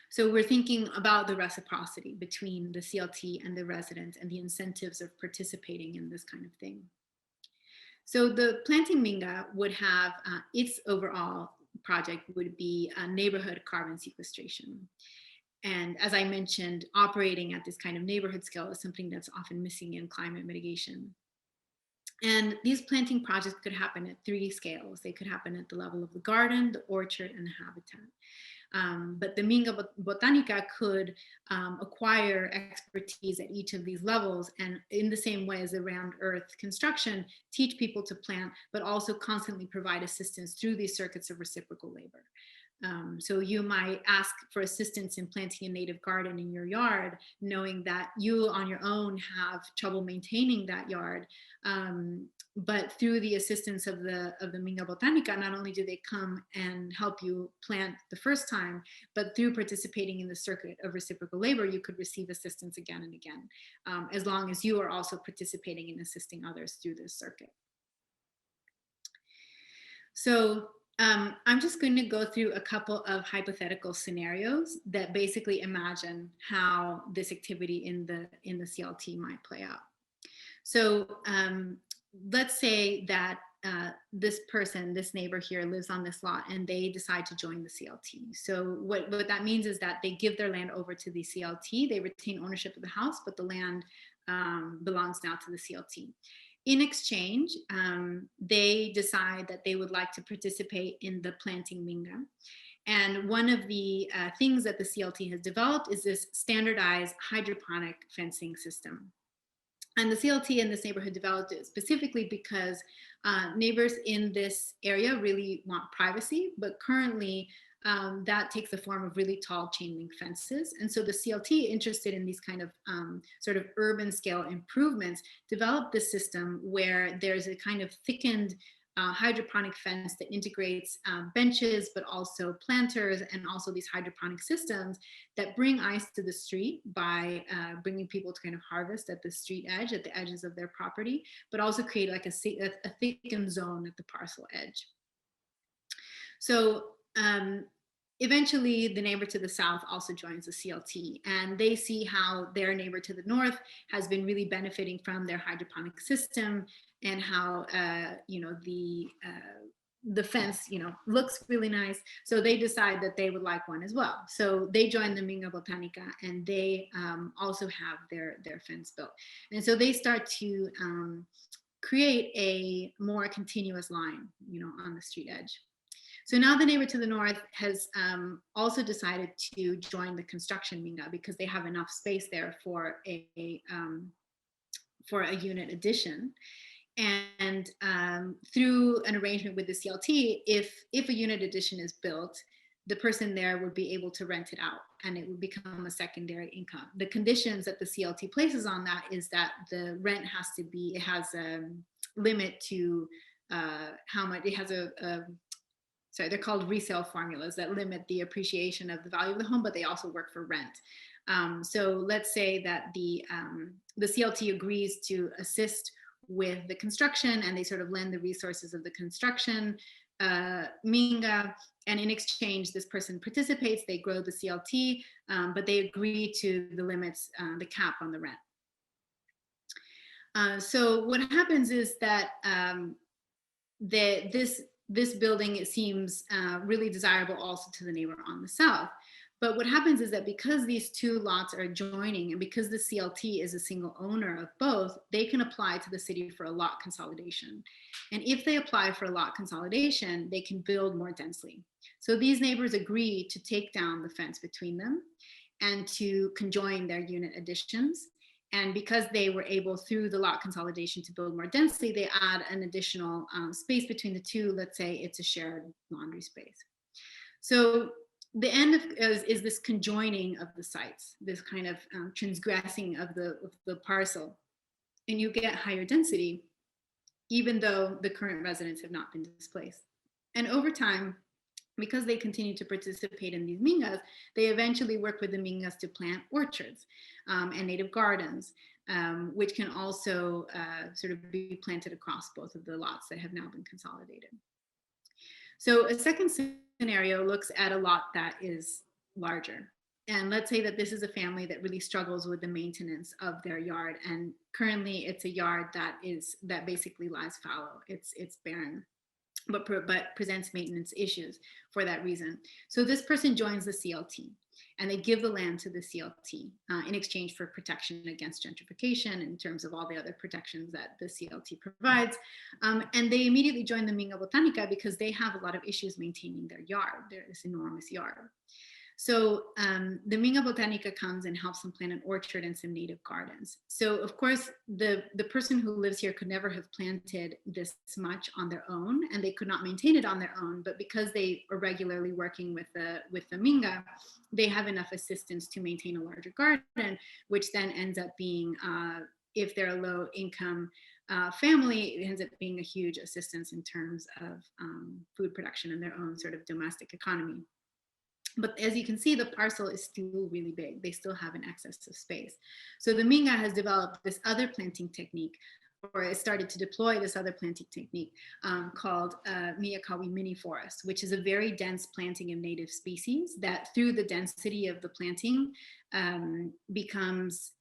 So we're thinking about the reciprocity between the CLT and the residents and the incentives of participating in this kind of thing. So the planting Minga would have, its overall project would be a neighborhood carbon sequestration. And as I mentioned, operating at this kind of neighborhood scale is something that's often missing in climate mitigation. And these planting projects could happen at 3 scales. They could happen at the level of the garden, the orchard, and the habitat. But the Minga Botanica could acquire expertise at each of these levels, and in the same way as the rammed earth construction, teach people to plant, but also constantly provide assistance through these circuits of reciprocal labor. So you might ask for assistance in planting a native garden in your yard, knowing that you on your own have trouble maintaining that yard. But through the assistance of the Minga Botanica, not only do they come and help you plant the first time, but through participating in the circuit of reciprocal labor, you could receive assistance again and again, as long as you are also participating in assisting others through this circuit. So I'm just going to go through a couple of hypothetical scenarios that basically imagine how this activity in the CLT might play out. So let's say that this person, this neighbor here, lives on this lot and they decide to join the CLT. So what that means is that they give their land over to the CLT. They retain ownership of the house, but the land belongs now to the CLT. In exchange, they decide that they would like to participate in the planting Minga. And one of the things that the CLT has developed is this standardized hydroponic fencing system. And the CLT in this neighborhood developed it specifically because neighbors in this area really want privacy, but currently that takes the form of really tall chain link fences. And so the CLT, interested in these kind of sort of urban scale improvements, developed this system where there's a kind of thickened hydroponic fence that integrates benches, but also planters, and also these hydroponic systems that bring ice to the street by bringing people to kind of harvest at the street edge, at the edges of their property, but also create like a thickened zone at the parcel edge. So eventually, the neighbor to the south also joins the CLT, and they see how their neighbor to the north has been really benefiting from their hydroponic system, and how the fence looks really nice. So they decide that they would like one as well. So they join the Minga Botanica, and they also have their fence built. And so they start to create a more continuous line, on the street edge. So now the neighbor to the north has also decided to join the construction Minga, because they have enough space there for a unit addition. And through an arrangement with the CLT, if a unit addition is built, the person there would be able to rent it out, and it would become a secondary income. The conditions that the CLT places on that is that the rent has to be, it has a limit to how much, it has sorry, they're called resale formulas that limit the appreciation of the value of the home, but they also work for rent. So let's say that the CLT agrees to assist with the construction, and they sort of lend the resources of the construction Minga, and in exchange, this person participates, they grow the CLT, but they agree to the limits, the cap on the rent. So what happens is that this building, it seems really desirable also to the neighbor on the south. But what happens is that because these two lots are adjoining, and because the CLT is a single owner of both, they can apply to the city for a lot consolidation. And if they apply for a lot consolidation, they can build more densely. So these neighbors agree to take down the fence between them and to conjoin their unit additions. And because they were able, through the lot consolidation, to build more densely, they add an additional space between the two. Let's say it's a shared laundry space. So the end is this conjoining of the sites, this kind of transgressing of the parcel. And you get higher density, even though the current residents have not been displaced. And over time, because they continue to participate in these Mingas, they eventually work with the Mingas to plant orchards and native gardens, which can also sort of be planted across both of the lots that have now been consolidated. So a second scenario looks at a lot that is larger. And let's say that this is a family that really struggles with the maintenance of their yard. And currently it's a yard that basically lies fallow. It's barren, but presents maintenance issues for that reason. So this person joins the CLT, and they give the land to the CLT in exchange for protection against gentrification, in terms of all the other protections that the CLT provides. And they immediately join the Minga Botanica because they have a lot of issues maintaining their yard, this enormous yard. So the Minga Botanica comes and helps them plant an orchard and some native gardens. So of course, the person who lives here could never have planted this much on their own, and they could not maintain it on their own. But because they are regularly working with the Minga, they have enough assistance to maintain a larger garden, which then ends up being, if they're a low income family, it ends up being a huge assistance in terms of food production and their own sort of domestic economy. But as you can see, the parcel is still really big. They still have an excess of space. So the Minga has developed this other planting technique, or it started to deploy this other planting technique called Miyakawi mini forest, which is a very dense planting of native species that, through the density of the planting, becomes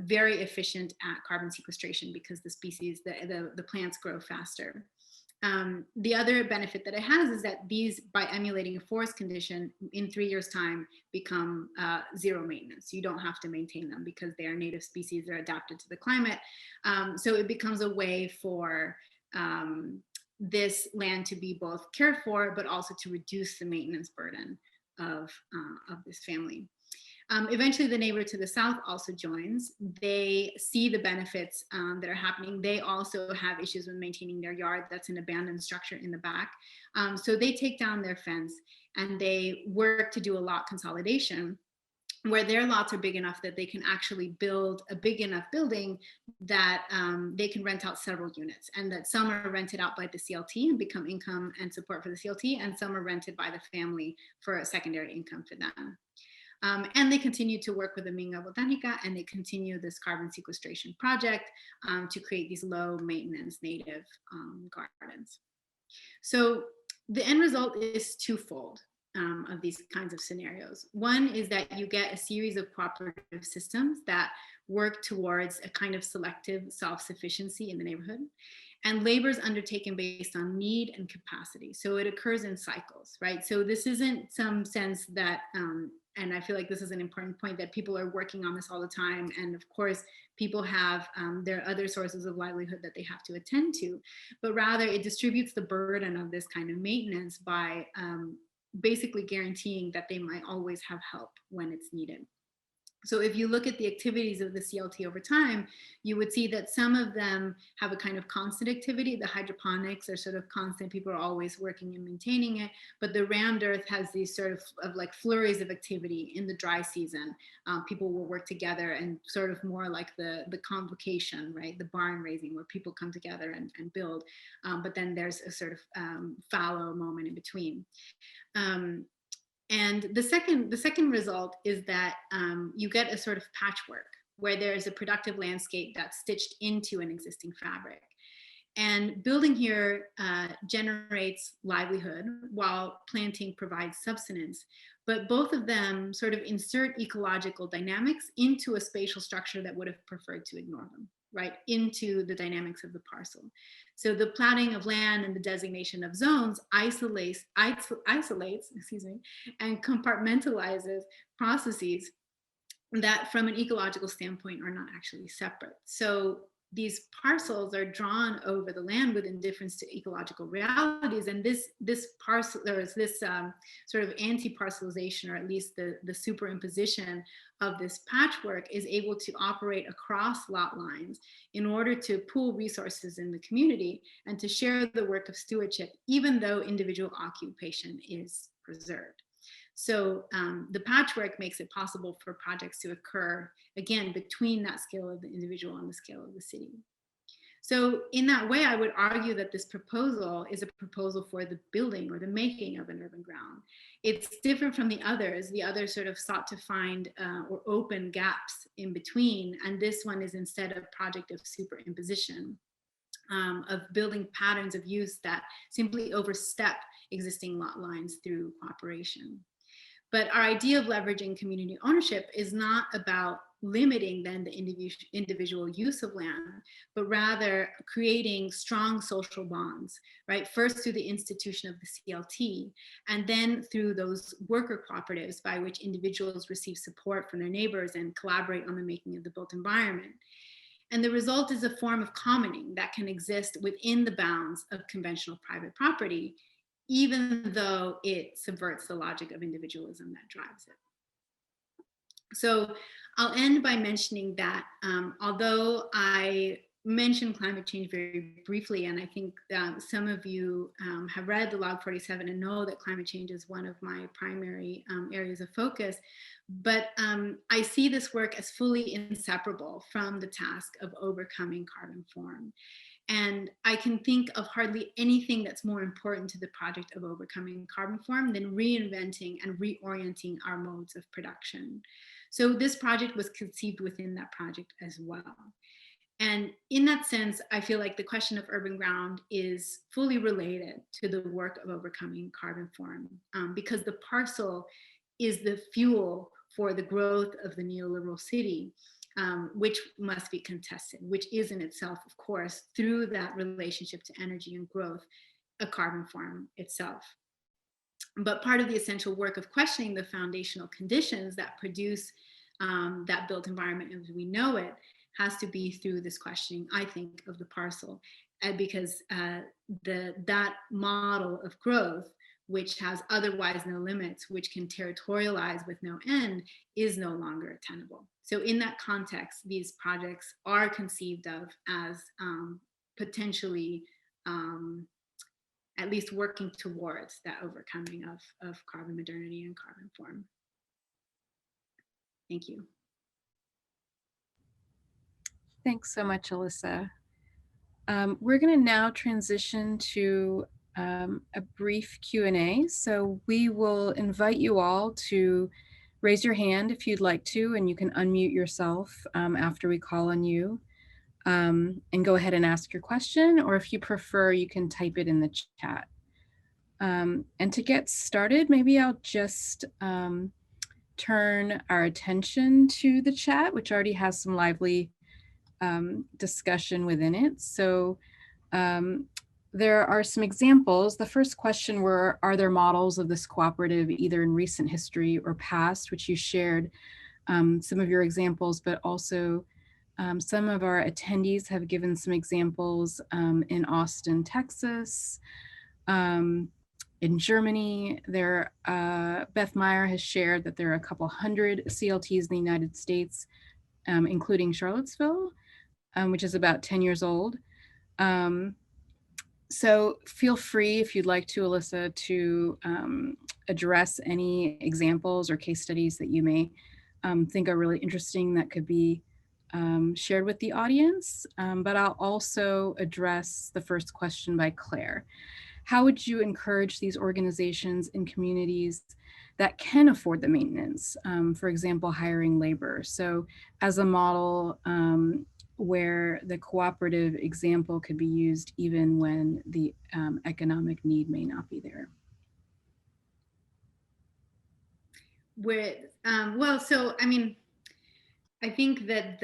very efficient at carbon sequestration, because the species, the plants grow faster. The other benefit that it has is that these, by emulating a forest condition, in 3 years' time become zero maintenance. You don't have to maintain them because they are native species, they're adapted to the climate. So it becomes a way for this land to be both cared for, but also to reduce the maintenance burden of this family. Eventually, the neighbor to the south also joins. They see the benefits that are happening. They also have issues with maintaining their yard. That's an abandoned structure in the back. So they take down their fence, and they work to do a lot consolidation, where their lots are big enough that they can actually build a big enough building that they can rent out several units, and that some are rented out by the CLT and become income and support for the CLT, and some are rented by the family for a secondary income for them. And they continue to work with the Minga Botanica, and they continue this carbon sequestration project to create these low maintenance native gardens. So the end result is twofold. of these kinds of scenarios. One is that you get a series of cooperative systems that work towards a kind of selective self-sufficiency in the neighborhood. And labor is undertaken based on need and capacity. So it occurs in cycles, right? So this isn't some sense that, and I feel like this is an important point, that people are working on this all the time. And of course, people have their other sources of livelihood that they have to attend to, but rather it distributes the burden of this kind of maintenance by basically guaranteeing that they might always have help when it's needed. So if you look at the activities of the CLT over time, you would see that some of them have a kind of constant activity. The hydroponics are sort of constant. People are always working and maintaining it. But the rammed earth has these sort of like flurries of activity in the dry season. People will work together and sort of more like the convocation, right? The barn raising where people come together and build. But then there's a sort of fallow moment in between. And the second result is that you get a sort of patchwork where there's a productive landscape that's stitched into an existing fabric. And building here generates livelihood while planting provides subsistence. But both of them sort of insert ecological dynamics into a spatial structure that would have preferred to ignore them, right, into the dynamics of the parcel. So the platting of land and the designation of zones isolates, excuse me, and compartmentalizes processes that from an ecological standpoint are not actually separate. So these parcels are drawn over the land with indifference to ecological realities. And this parcel, there is this sort of anti-parcelization, or at least the superimposition of this patchwork, is able to operate across lot lines in order to pool resources in the community and to share the work of stewardship, even though individual occupation is preserved. So the patchwork makes it possible for projects to occur, again, between that scale of the individual and the scale of the city. So in that way, I would argue that this proposal is a proposal for the building or the making of an urban ground. It's different from the others. The others sort of sought to find or open gaps in between. And this one is instead a project of superimposition, of building patterns of use that simply overstep existing lot lines through cooperation. But our idea of leveraging community ownership is not about limiting then the individual use of land, but rather creating strong social bonds, right? First through the institution of the CLT, and then through those worker cooperatives by which individuals receive support from their neighbors and collaborate on the making of the built environment. And the result is a form of commoning that can exist within the bounds of conventional private property, even though it subverts the logic of individualism that drives it. So I'll end by mentioning that although I mentioned climate change very briefly, and I think some of you have read the Log 47 and know that climate change is one of my primary areas of focus, but I see this work as fully inseparable from the task of overcoming carbon form. And I can think of hardly anything that's more important to the project of overcoming carbon form than reinventing and reorienting our modes of production. So this project was conceived within that project as well. And in that sense, I feel like the question of urban ground is fully related to the work of overcoming carbon form, because the parcel is the fuel for the growth of the neoliberal city. Which must be contested, which is in itself, of course, through that relationship to energy and growth, a carbon form itself. But part of the essential work of questioning the foundational conditions that produce that built environment as we know it has to be through this questioning, I think, of the parcel, because that model of growth, which has otherwise no limits, which can territorialize with no end, is no longer tenable. So in that context, these projects are conceived of as potentially at least working towards that overcoming of carbon modernity and carbon form. Thank you. Thanks so much, Elisa. We're going to now transition to a brief Q&A. So we will invite you all to raise your hand if you'd like to, and you can unmute yourself after we call on you, and go ahead and ask your question, or if you prefer, you can type it in the chat. And to get started, maybe I'll just turn our attention to the chat, which already has some lively discussion within it. So there are some examples. The first question were, are there models of this cooperative either in recent history or past, which you shared some of your examples, but also some of our attendees have given some examples in Austin, Texas, in Germany. Beth Meyer has shared that there are a couple hundred CLTs in the United States, including Charlottesville, which is about 10 years old. So feel free, if you'd like to, Elisa, to address any examples or case studies that you may think are really interesting that could be shared with the audience. But I'll also address the first question by Claire. How would you encourage these organizations and communities that can afford the maintenance? For example, hiring labor. So as a model where the cooperative example could be used even when the economic need may not be there. Well, so I mean, I think that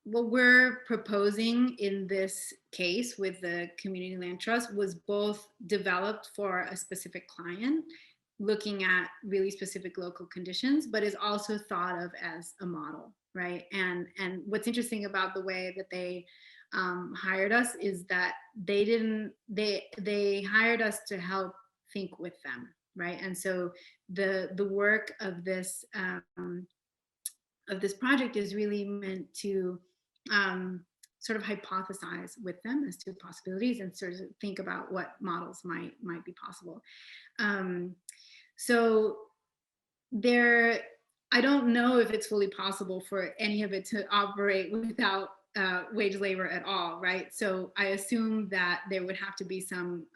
what we're proposing in this case with the Community Land Trust was both developed for a specific client, looking at really specific local conditions, but is also thought of as a model, right? And what's interesting about the way that they hired us is that they hired us to help think with them, right? And so the work of this project is really meant to sort of hypothesize with them as to possibilities and sort of think about what models might be possible. So I don't know if it's fully possible for any of it to operate without wage labor at all, right? So I assume that there would have to be some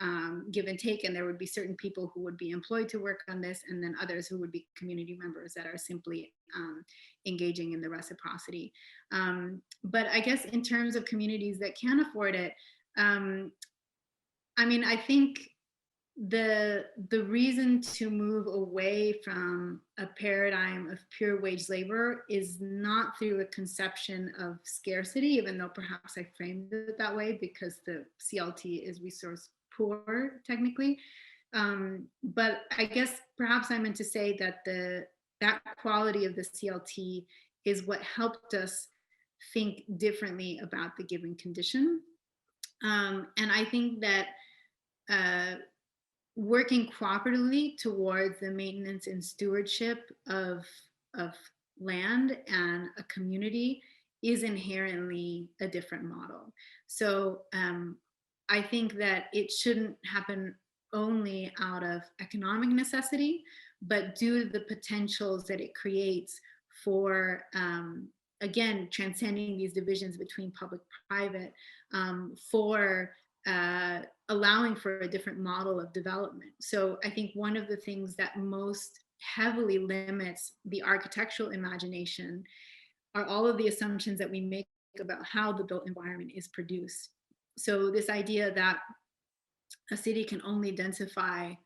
give and take, and there would be certain people who would be employed to work on this, and then others who would be community members that are simply engaging in the reciprocity. But I guess in terms of communities that can afford it, I mean, I think the reason to move away from a paradigm of pure wage labor is not through a conception of scarcity, even though perhaps I framed it that way because the CLT is resource poor technically. But I guess perhaps I meant to say that that quality of the CLT is what helped us think differently about the given condition. And I think that working cooperatively towards the maintenance and stewardship of land and a community is inherently a different model. So I think that it shouldn't happen only out of economic necessity, but due to the potentials that it creates for, again, transcending these divisions between public-private, for allowing for a different model of development. So I think one of the things that most heavily limits the architectural imagination are all of the assumptions that we make about how the built environment is produced. So this idea that a city can only densify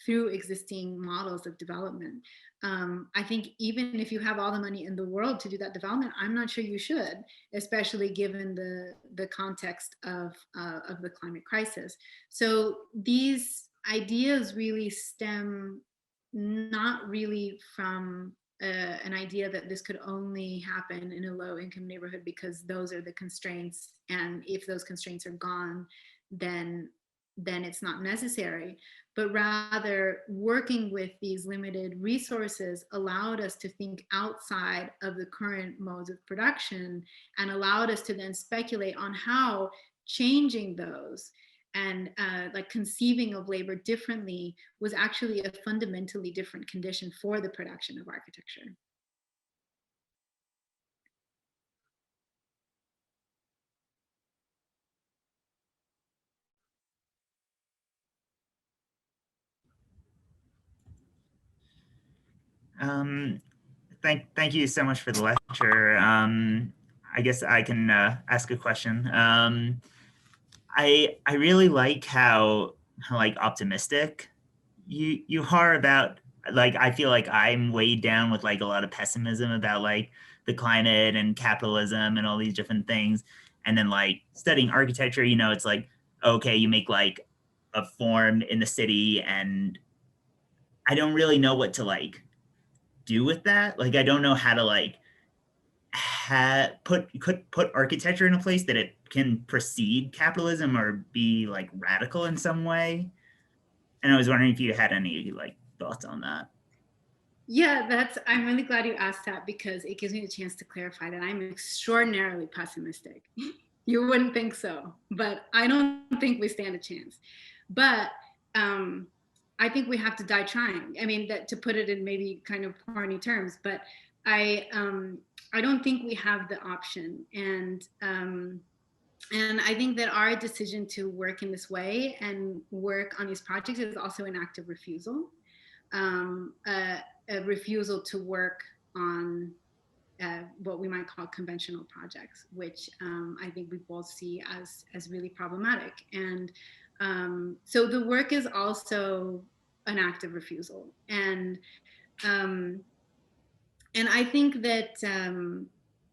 through existing models of development. I think even if you have all the money in the world to do that development, I'm not sure you should, especially given the context of the climate crisis. So these ideas really stem not really from an idea that this could only happen in a low income neighborhood because those are the constraints. And if those constraints are gone, then it's not necessary, but rather working with these limited resources allowed us to think outside of the current modes of production and allowed us to then speculate on how changing those and like conceiving of labor differently was actually a fundamentally different condition for the production of architecture. Thank you so much for the lecture. I guess I can ask a question. I really like how like optimistic you are about, like, I feel like I'm weighed down with like a lot of pessimism about like the climate and capitalism and all these different things. And then like studying architecture, you know, it's like, okay, you make like a form in the city and I don't really know what to like do with that. Like I don't know how to like put architecture in a place that it can precede capitalism or be like radical in some way. And I was wondering if you had any like thoughts on that. Yeah, I'm really glad you asked that because it gives me the chance to clarify that I'm extraordinarily pessimistic. You wouldn't think so, but I don't think we stand a chance. But I think we have to die trying. I mean, that to put it in maybe kind of corny terms, but I don't think we have the option. And I think that our decision to work in this way and work on these projects is also an act of refusal. A refusal to work on what we might call conventional projects, which I think we both see as really problematic. And so the work is also an act of refusal. And I think that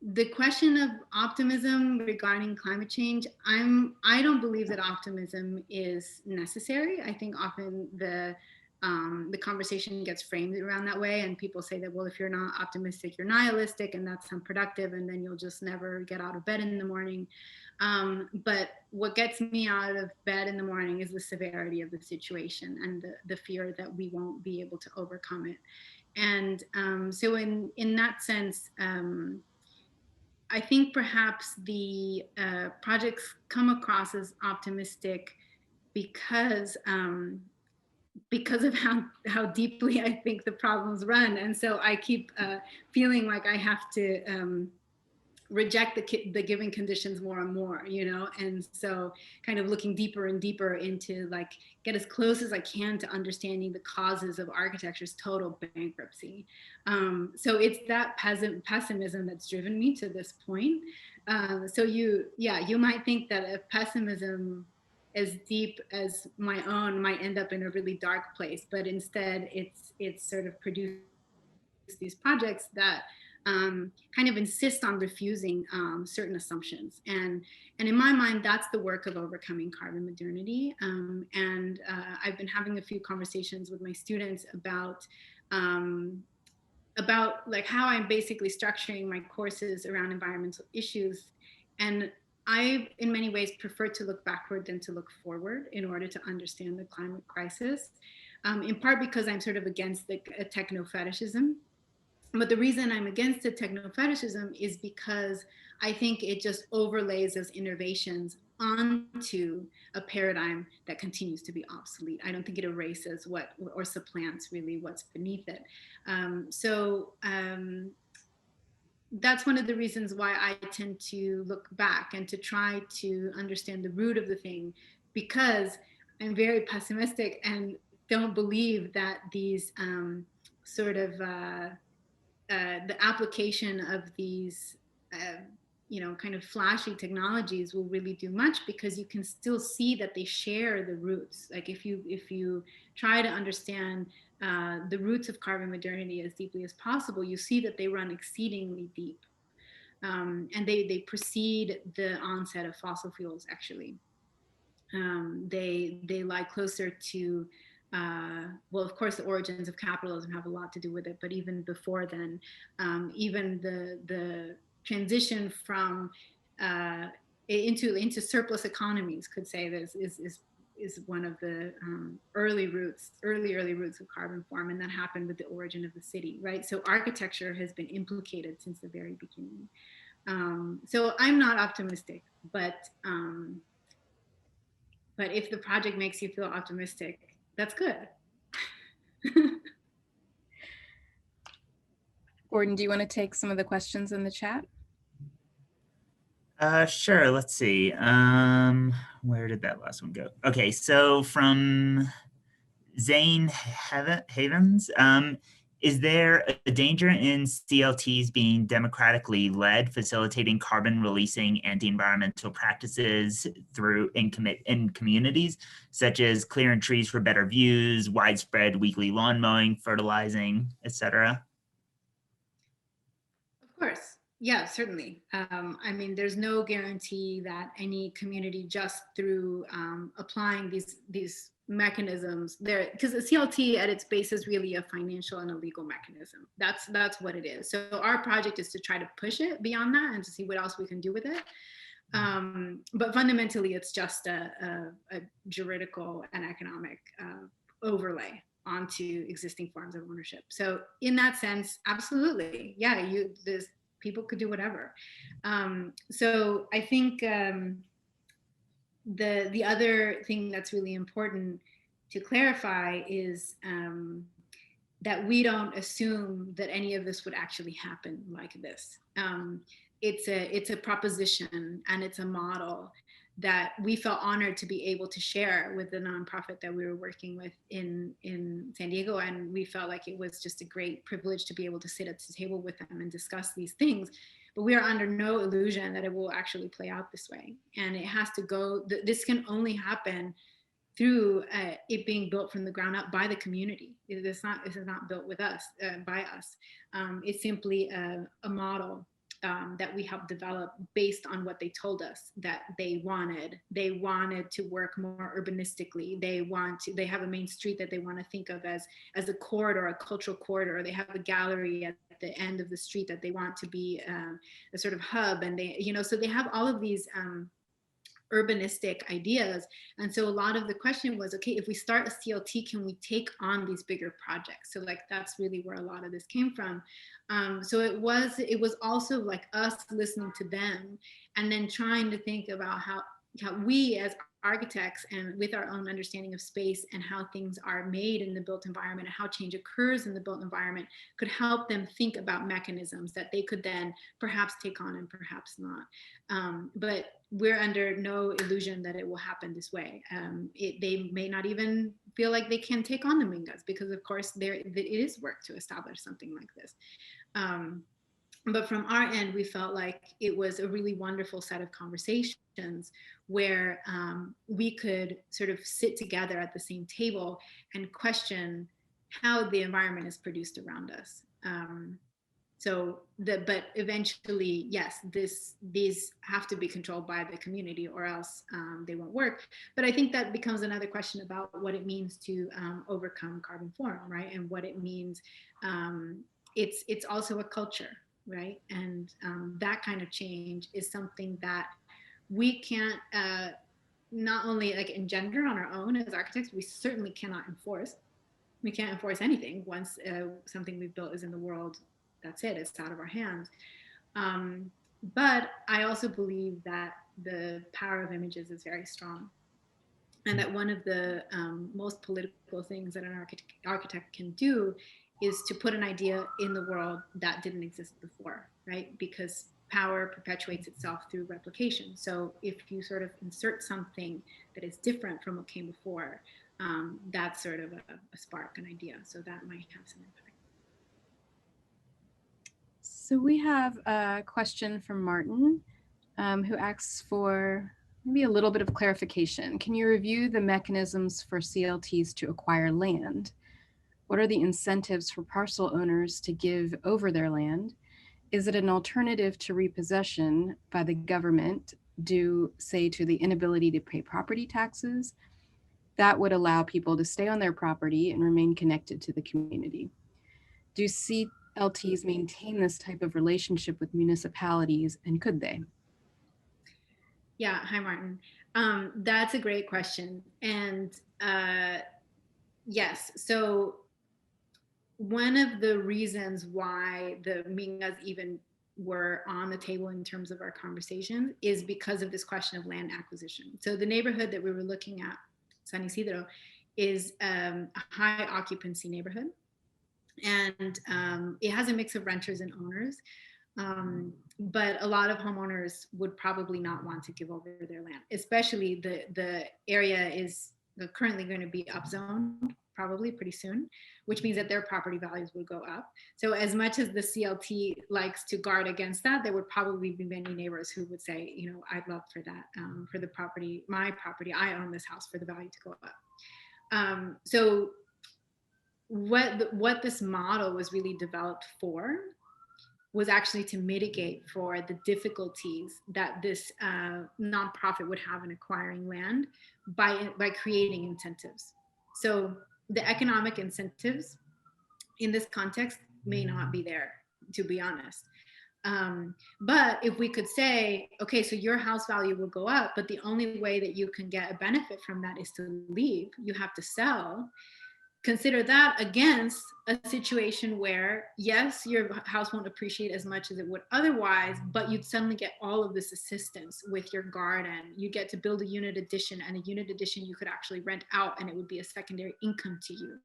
the question of optimism regarding climate change, I don't believe that optimism is necessary. I think often the conversation gets framed around that way, and people say that, well, if you're not optimistic, you're nihilistic, and that's unproductive, and then you'll just never get out of bed in the morning. But what gets me out of bed in the morning is the severity of the situation and the fear that we won't be able to overcome it. And so in that sense, I think perhaps the projects come across as optimistic because of how deeply I think the problems run. And so I keep feeling like I have to reject the given conditions more and more, and so kind of looking deeper and deeper into like get as close as I can to understanding the causes of architecture's total bankruptcy. So it's that pessimism that's driven me to this point. So you might think that a pessimism as deep as my own might end up in a really dark place, but instead it's sort of produced these projects that kind of insist on refusing certain assumptions. And in my mind, that's the work of overcoming carbon modernity. And I've been having a few conversations with my students about like how I'm basically structuring my courses around environmental issues. And I, in many ways, prefer to look backward than to look forward in order to understand the climate crisis, in part because I'm sort of against the techno-fetishism. But the reason I'm against the techno-fetishism is because I think it just overlays those innovations onto a paradigm that continues to be obsolete. I don't think it erases or supplants really what's beneath it. That's one of the reasons why I tend to look back and to try to understand the root of the thing, because I'm very pessimistic and don't believe that these the application of these kind of flashy technologies will really do much, because you can still see that they share the roots. Like if you try to understand the roots of carbon modernity as deeply as possible, you see that they run exceedingly deep, and they precede the onset of fossil fuels. Actually, they lie closer to well, of course, the origins of capitalism have a lot to do with it, but even before then, even the transition from into surplus economies, could say this is one of the early roots of carbon form, and that happened with the origin of the city, right? So architecture has been implicated since the very beginning. So I'm not optimistic, but if the project makes you feel optimistic, that's good. Gordon, do you want to take some of the questions in the chat? Sure. Let's see. Where did that last one go? Okay, so from Zane Havens, Is there a danger in CLTs being democratically led, facilitating carbon releasing anti-environmental practices in communities, such as clearing trees for better views, widespread weekly lawn mowing, fertilizing, etc.? Of course. Yeah, certainly. I mean, there's no guarantee that any community just through applying these mechanisms there, because the CLT at its base is really a financial and a legal mechanism. That's what it is. So our project is to try to push it beyond that and to see what else we can do with it. But fundamentally, it's just a juridical and economic overlay onto existing forms of ownership. So in that sense, absolutely, yeah, people could do whatever. So I think the other thing that's really important to clarify is that we don't assume that any of this would actually happen like this. It's a proposition and it's a model that we felt honored to be able to share with the nonprofit that we were working with in San Diego. And we felt like it was just a great privilege to be able to sit at the table with them and discuss these things. But we are under no illusion that it will actually play out this way. And it has to go, this can only happen through it being built from the ground up by the community. This is not built with us, by us. It's simply a model that we helped develop based on what they told us that they wanted. They wanted to work more urbanistically. They have a main street that they want to think of as a corridor, a cultural corridor. They have a gallery at the end of the street that they want to be a sort of hub. And so they have all of these urbanistic ideas. And so a lot of the question was, okay, if we start a CLT, can we take on these bigger projects? So like, that's really where a lot of this came from. So it was also like us listening to them and then trying to think about how we as architects and with our own understanding of space and how things are made in the built environment and how change occurs in the built environment could help them think about mechanisms that they could then perhaps take on and perhaps not. But we're under no illusion that it will happen this way. They may not even feel like they can take on the Mingas because of course it is work to establish something like this. But from our end, we felt like it was a really wonderful set of conversations where we could sort of sit together at the same table and question how the environment is produced around us. But eventually, yes, these have to be controlled by the community or else they won't work. But I think that becomes another question about what it means to overcome carbon form, right? And what it means. It's also a culture, right? And that kind of change is something that we can't not only like engender on our own as architects, we certainly cannot enforce. We can't enforce anything once something we've built is in the world. That's it, it's out of our hands. But I also believe that the power of images is very strong. And that one of the most political things that an architect can do is to put an idea in the world that didn't exist before, right? Because power perpetuates itself through replication. So if you sort of insert something that is different from what came before, that's sort of a spark, an idea. So that might have some impact. So we have a question from Martin, who asks for maybe a little bit of clarification. Can you review the mechanisms for CLTs to acquire land? What are the incentives for parcel owners to give over their land? Is it an alternative to repossession by the government due, say, to the inability to pay property taxes? That would allow people to stay on their property and remain connected to the community. Do CLTs maintain this type of relationship with municipalities, and could they? Yeah, hi, Martin. That's a great question. And yes, so one of the reasons why the Mingas even were on the table in terms of our conversation is because of this question of land acquisition. So the neighborhood that we were looking at, San Isidro, is a high occupancy neighborhood. And it has a mix of renters and owners. But a lot of homeowners would probably not want to give over their land, especially the area is currently going to be upzoned probably pretty soon, which means that their property values would go up. So as much as the CLT likes to guard against that, there would probably be many neighbors who would say, you know, I'd love for that, for the property, my property, I own this house, for the value to go up. So what this model was really developed for was actually to mitigate for the difficulties that this nonprofit would have in acquiring land by creating incentives. So the economic incentives in this context may not be there, to be honest. But if we could say, okay, so your house value will go up, but the only way that you can get a benefit from that is to leave, you have to sell. Consider that against a situation where, yes, your house won't appreciate as much as it would otherwise, but you'd suddenly get all of this assistance with your garden. You get to build a unit addition, and a unit addition you could actually rent out, and it would be a secondary income to you.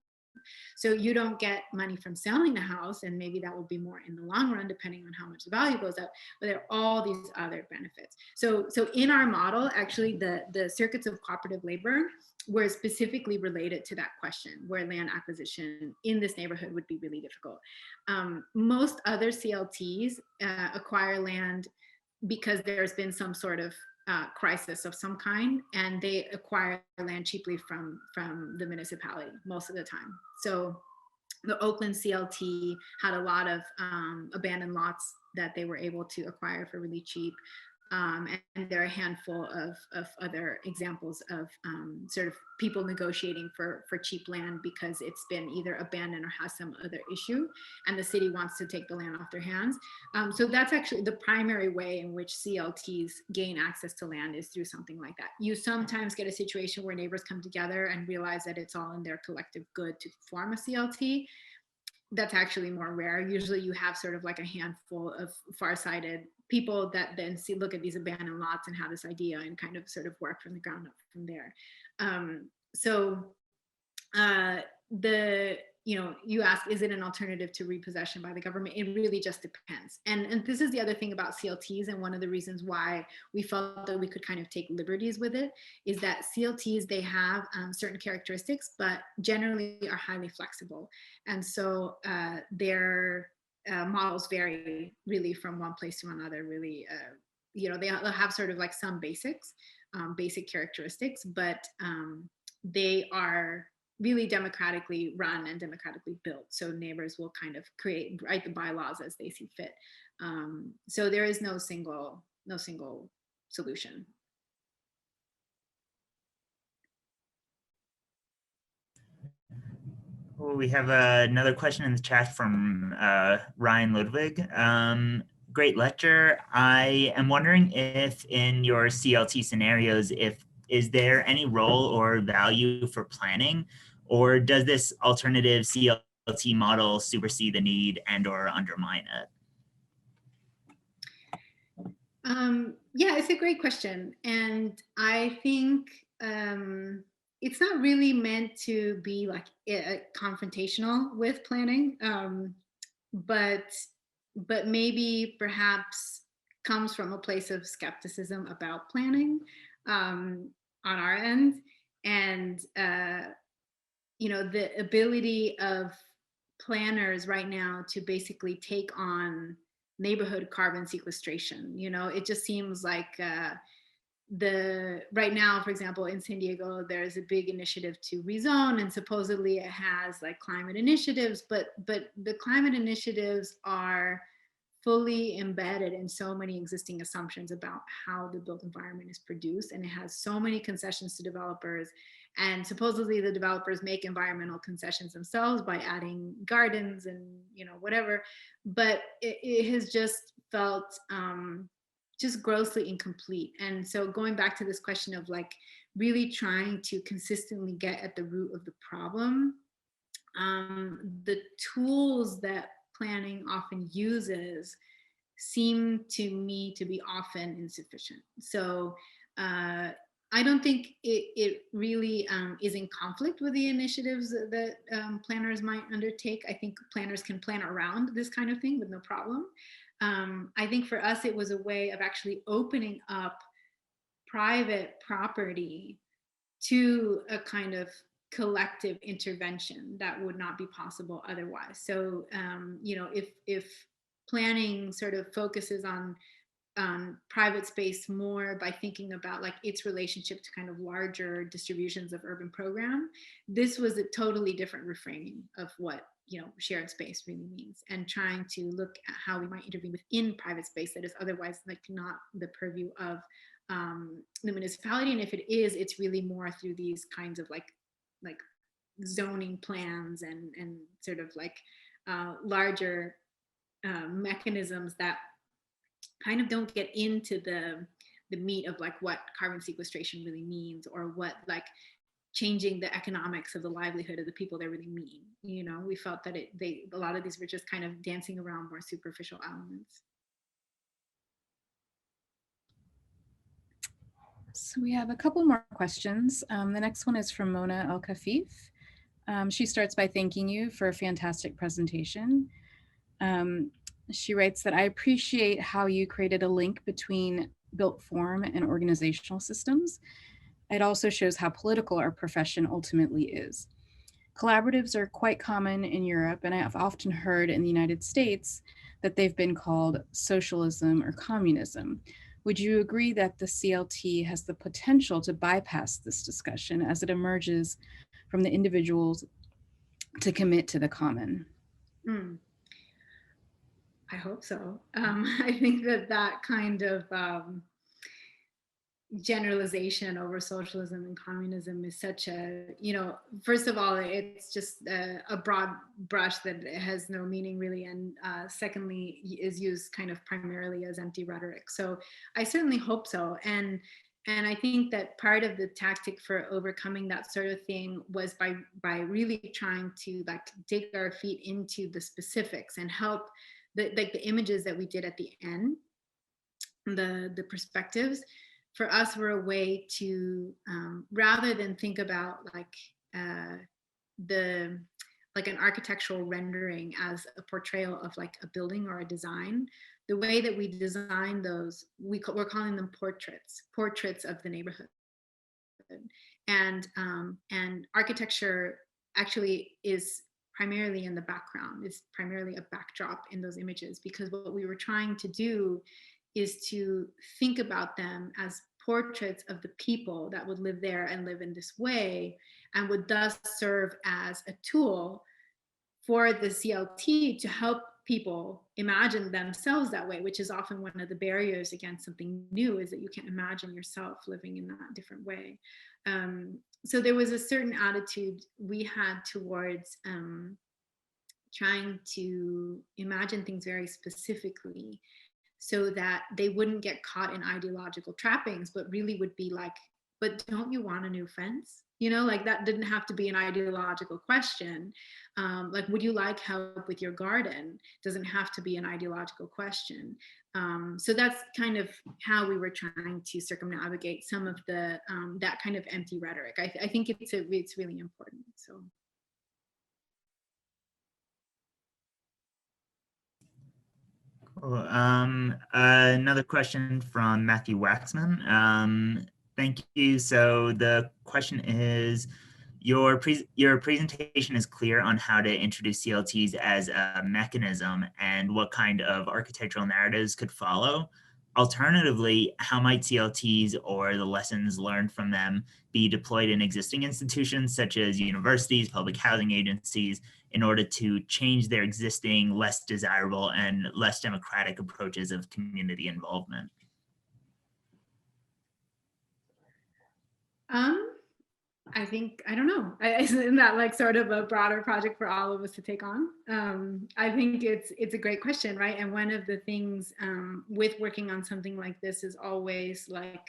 So you don't get money from selling the house, and maybe that will be more in the long run, depending on how much the value goes up, but there are all these other benefits. So in our model, actually, the circuits of cooperative labor were specifically related to that question, where land acquisition in this neighborhood would be really difficult. Most other CLTs acquire land because there's been some sort of crisis of some kind, and they acquire land cheaply from the municipality most of the time. So the Oakland CLT had a lot of abandoned lots that they were able to acquire for really cheap. And there are a handful of other examples of sort of people negotiating for cheap land because it's been either abandoned or has some other issue, and the city wants to take the land off their hands. So that's actually the primary way in which CLTs gain access to land, is through something like that. You sometimes get a situation where neighbors come together and realize that it's all in their collective good to form a CLT. That's actually more rare. Usually you have sort of like a handful of farsighted people that then look at these abandoned lots and have this idea and kind of sort of work from the ground up from there. You ask, is it an alternative to repossession by the government? It really just depends. And this is the other thing about CLTs, and one of the reasons why we felt that we could kind of take liberties with it, is that CLTs, they have certain characteristics, but generally are highly flexible. And so their models vary really from one place to another, really. They'll have sort of like some basic characteristics, but they are really democratically run and democratically built. So neighbors will kind of write the bylaws as they see fit. So there is no single solution. We have another question in the chat from Ryan Ludwig. Great lecture. I am wondering if in your CLT scenarios, is there any role or value for planning, or does this alternative CLT model supersede the need and or undermine it? Yeah, it's a great question. And I think it's not really meant to be like confrontational with planning, but maybe perhaps comes from a place of skepticism about planning on our end. And, the ability of planners right now to basically take on neighborhood carbon sequestration. It just seems like right now, for example, in San Diego, there's a big initiative to rezone, and supposedly it has like climate initiatives, but the climate initiatives are fully embedded in so many existing assumptions about how the built environment is produced, and it has so many concessions to developers. And supposedly the developers make environmental concessions themselves by adding gardens and whatever, but it has just felt just grossly incomplete. And so going back to this question of like really trying to consistently get at the root of the problem, the tools that planning often uses seem to me to be often insufficient. So I don't think it really is in conflict with the initiatives that planners might undertake. I think planners can plan around this kind of thing with no problem. I think for us, it was a way of actually opening up private property to a kind of collective intervention that would not be possible otherwise. So, you know, if planning sort of focuses on private space more by thinking about like its relationship to kind of larger distributions of urban program, this was a totally different reframing of what, you know, shared space really means, and trying to look at how we might intervene within private space that is otherwise like not the purview of the municipality. And if it is, it's really more through these kinds of like zoning plans and sort of like larger mechanisms that kind of don't get into the meat of like what carbon sequestration really means, or what like changing the economics of the livelihood of the people they really mean. You know, we felt that a lot of these were just kind of dancing around more superficial elements. So we have a couple more questions. The next one is from Mona El Kafif. She starts by thanking you for a fantastic presentation. She writes that I appreciate how you created a link between built form and organizational systems. It also shows how political our profession ultimately is. Collaboratives are quite common in Europe, and I have often heard in the United States that they've been called socialism or communism. Would you agree that the CLT has the potential to bypass this discussion as it emerges from the individuals to commit to the common? I hope so. I think that kind of generalization over socialism and communism is such a, you know, first of all, it's just a broad brush that has no meaning really, and secondly is used kind of primarily as empty rhetoric. So I certainly hope so. And I think that part of the tactic for overcoming that sort of thing was by really trying to like dig our feet into the specifics and help the images that we did at the end, the perspectives, for us were a way to rather than think about like an architectural rendering as a portrayal of like a building or a design. The way that we design those, we're calling them portraits of the neighborhood. And architecture actually is primarily in the background. It's primarily a backdrop in those images, because what we were trying to do is to think about them as portraits of the people that would live there and live in this way, and would thus serve as a tool for the CLT to help people imagine themselves that way, which is often one of the barriers against something new, is that you can't imagine yourself living in that different way. So there was a certain attitude we had towards trying to imagine things very specifically, so that they wouldn't get caught in ideological trappings, but really would be like, but don't you want a new fence? You know, like that didn't have to be an ideological question. Like, would you like help with your garden? Doesn't have to be an ideological question. So that's kind of how we were trying to circumnavigate some of the that kind of empty rhetoric. I think it's really important. So. Cool. Another question from Matthew Waxman. Thank you. So the question is, your presentation is clear on how to introduce CLTs as a mechanism and what kind of architectural narratives could follow. Alternatively, how might CLTs or the lessons learned from them be deployed in existing institutions such as universities, public housing agencies, in order to change their existing less desirable and less democratic approaches of community involvement? I think, I don't know, isn't that like sort of a broader project for all of us to take on? I think it's a great question, right? And one of the things with working on something like this is always like,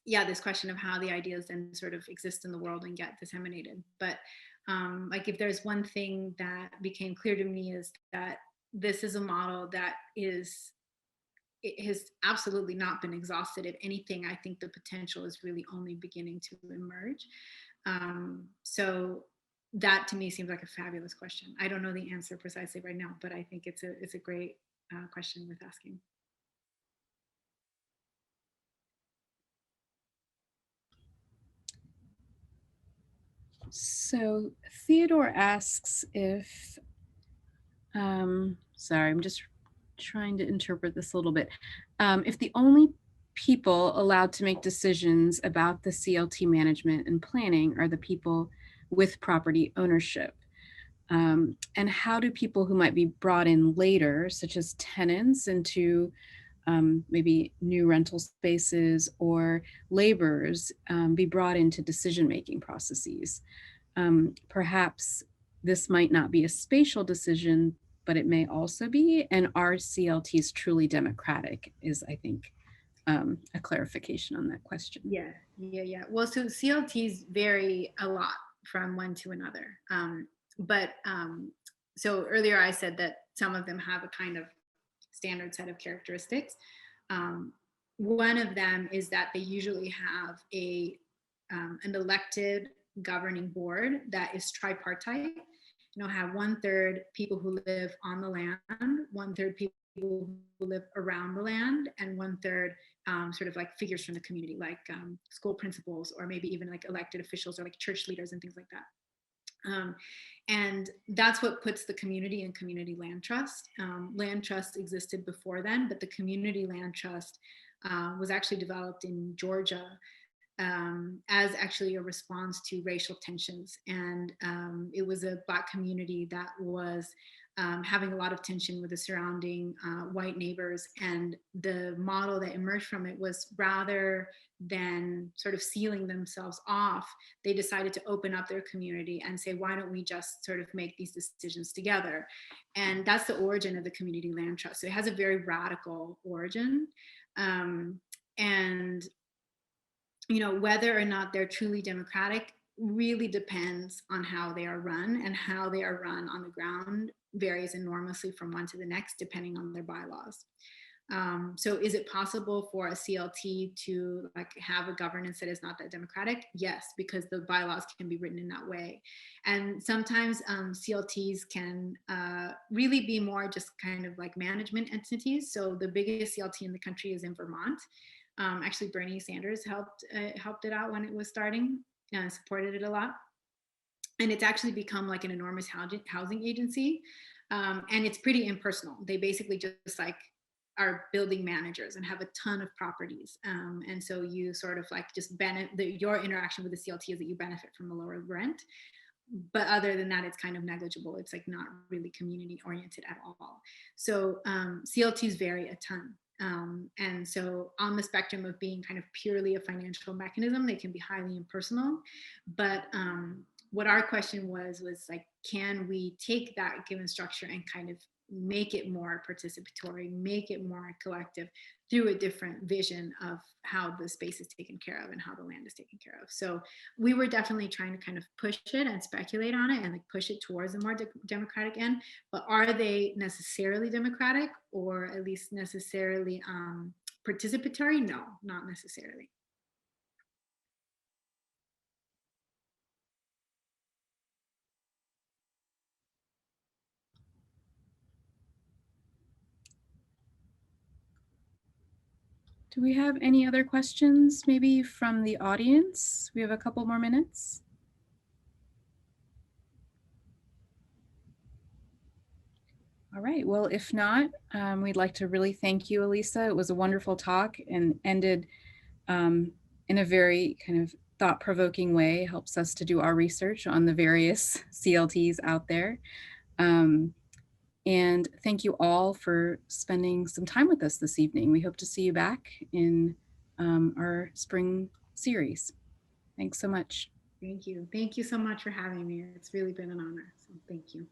yeah, this question of how the ideas then sort of exist in the world and get disseminated. But like, if there's one thing that became clear to me, is that this is a model that it has absolutely not been exhausted. If anything, I think the potential is really only beginning to emerge. So that to me seems like a fabulous question. I don't know the answer precisely right now, but I think it's a great question worth asking. So Theodore asks if, sorry, I'm just trying to interpret this a little bit. If the only people allowed to make decisions about the CLT management and planning are the people with property ownership, and how do people who might be brought in later, such as tenants into maybe new rental spaces or laborers, be brought into decision-making processes? Perhaps this might not be a spatial decision, but it may also be, and are CLTs truly democratic is, I think, a clarification on that question. Yeah. Well, so CLTs vary a lot from one to another. So earlier I said that some of them have a kind of standard set of characteristics. One of them is that they usually have an elected governing board that is tripartite. Have 1/3 people who live on the land, 1/3 people who live around the land, and 1/3 sort of like figures from the community, like school principals, or maybe even like elected officials or like church leaders and things like that. And that's what puts the community in community land trust. Land trust existed before then, but the community land trust was actually developed in Georgia as actually a response to racial tensions. And it was a Black community that was having a lot of tension with the surrounding white neighbors. And the model that emerged from it was, rather than sort of sealing themselves off, they decided to open up their community and say, why don't we just sort of make these decisions together? And that's the origin of the community land trust. So it has a very radical origin. And whether or not they're truly democratic really depends on how they are run, and how they are run on the ground varies enormously from one to the next, depending on their bylaws. So is it possible for a CLT to have a governance that is not that democratic? Yes, because the bylaws can be written in that way. And sometimes CLTs can really be more just kind of like management entities. So the biggest CLT in the country is in Vermont. Actually, Bernie Sanders helped it out when it was starting and supported it a lot. And it's actually become like an enormous housing agency. And it's pretty impersonal. They basically just are building managers and have a ton of properties. And so you sort of just benefit, your interaction with the CLT is that you benefit from a lower rent. But other than that, it's kind of negligible. It's not really community oriented at all. So CLTs vary a ton. And so on the spectrum of being kind of purely a financial mechanism, they can be highly impersonal. But what our question was can we take that given structure and kind of make it more participatory, make it more collective through a different vision of how the space is taken care of and how the land is taken care of. So we were definitely trying to kind of push it and speculate on it and push it towards a more democratic end. But are they necessarily democratic, or at least necessarily participatory? No, not necessarily. Do we have any other questions, maybe from the audience? We have a couple more minutes. All right, well, if not, we'd like to really thank you, Elisa. It was a wonderful talk and ended in a very kind of thought-provoking way, helps us to do our research on the various CLTs out there. And thank you all for spending some time with us this evening. We hope to see you back in our spring series. Thanks so much. Thank you. Thank you so much for having me. It's really been an honor. So thank you.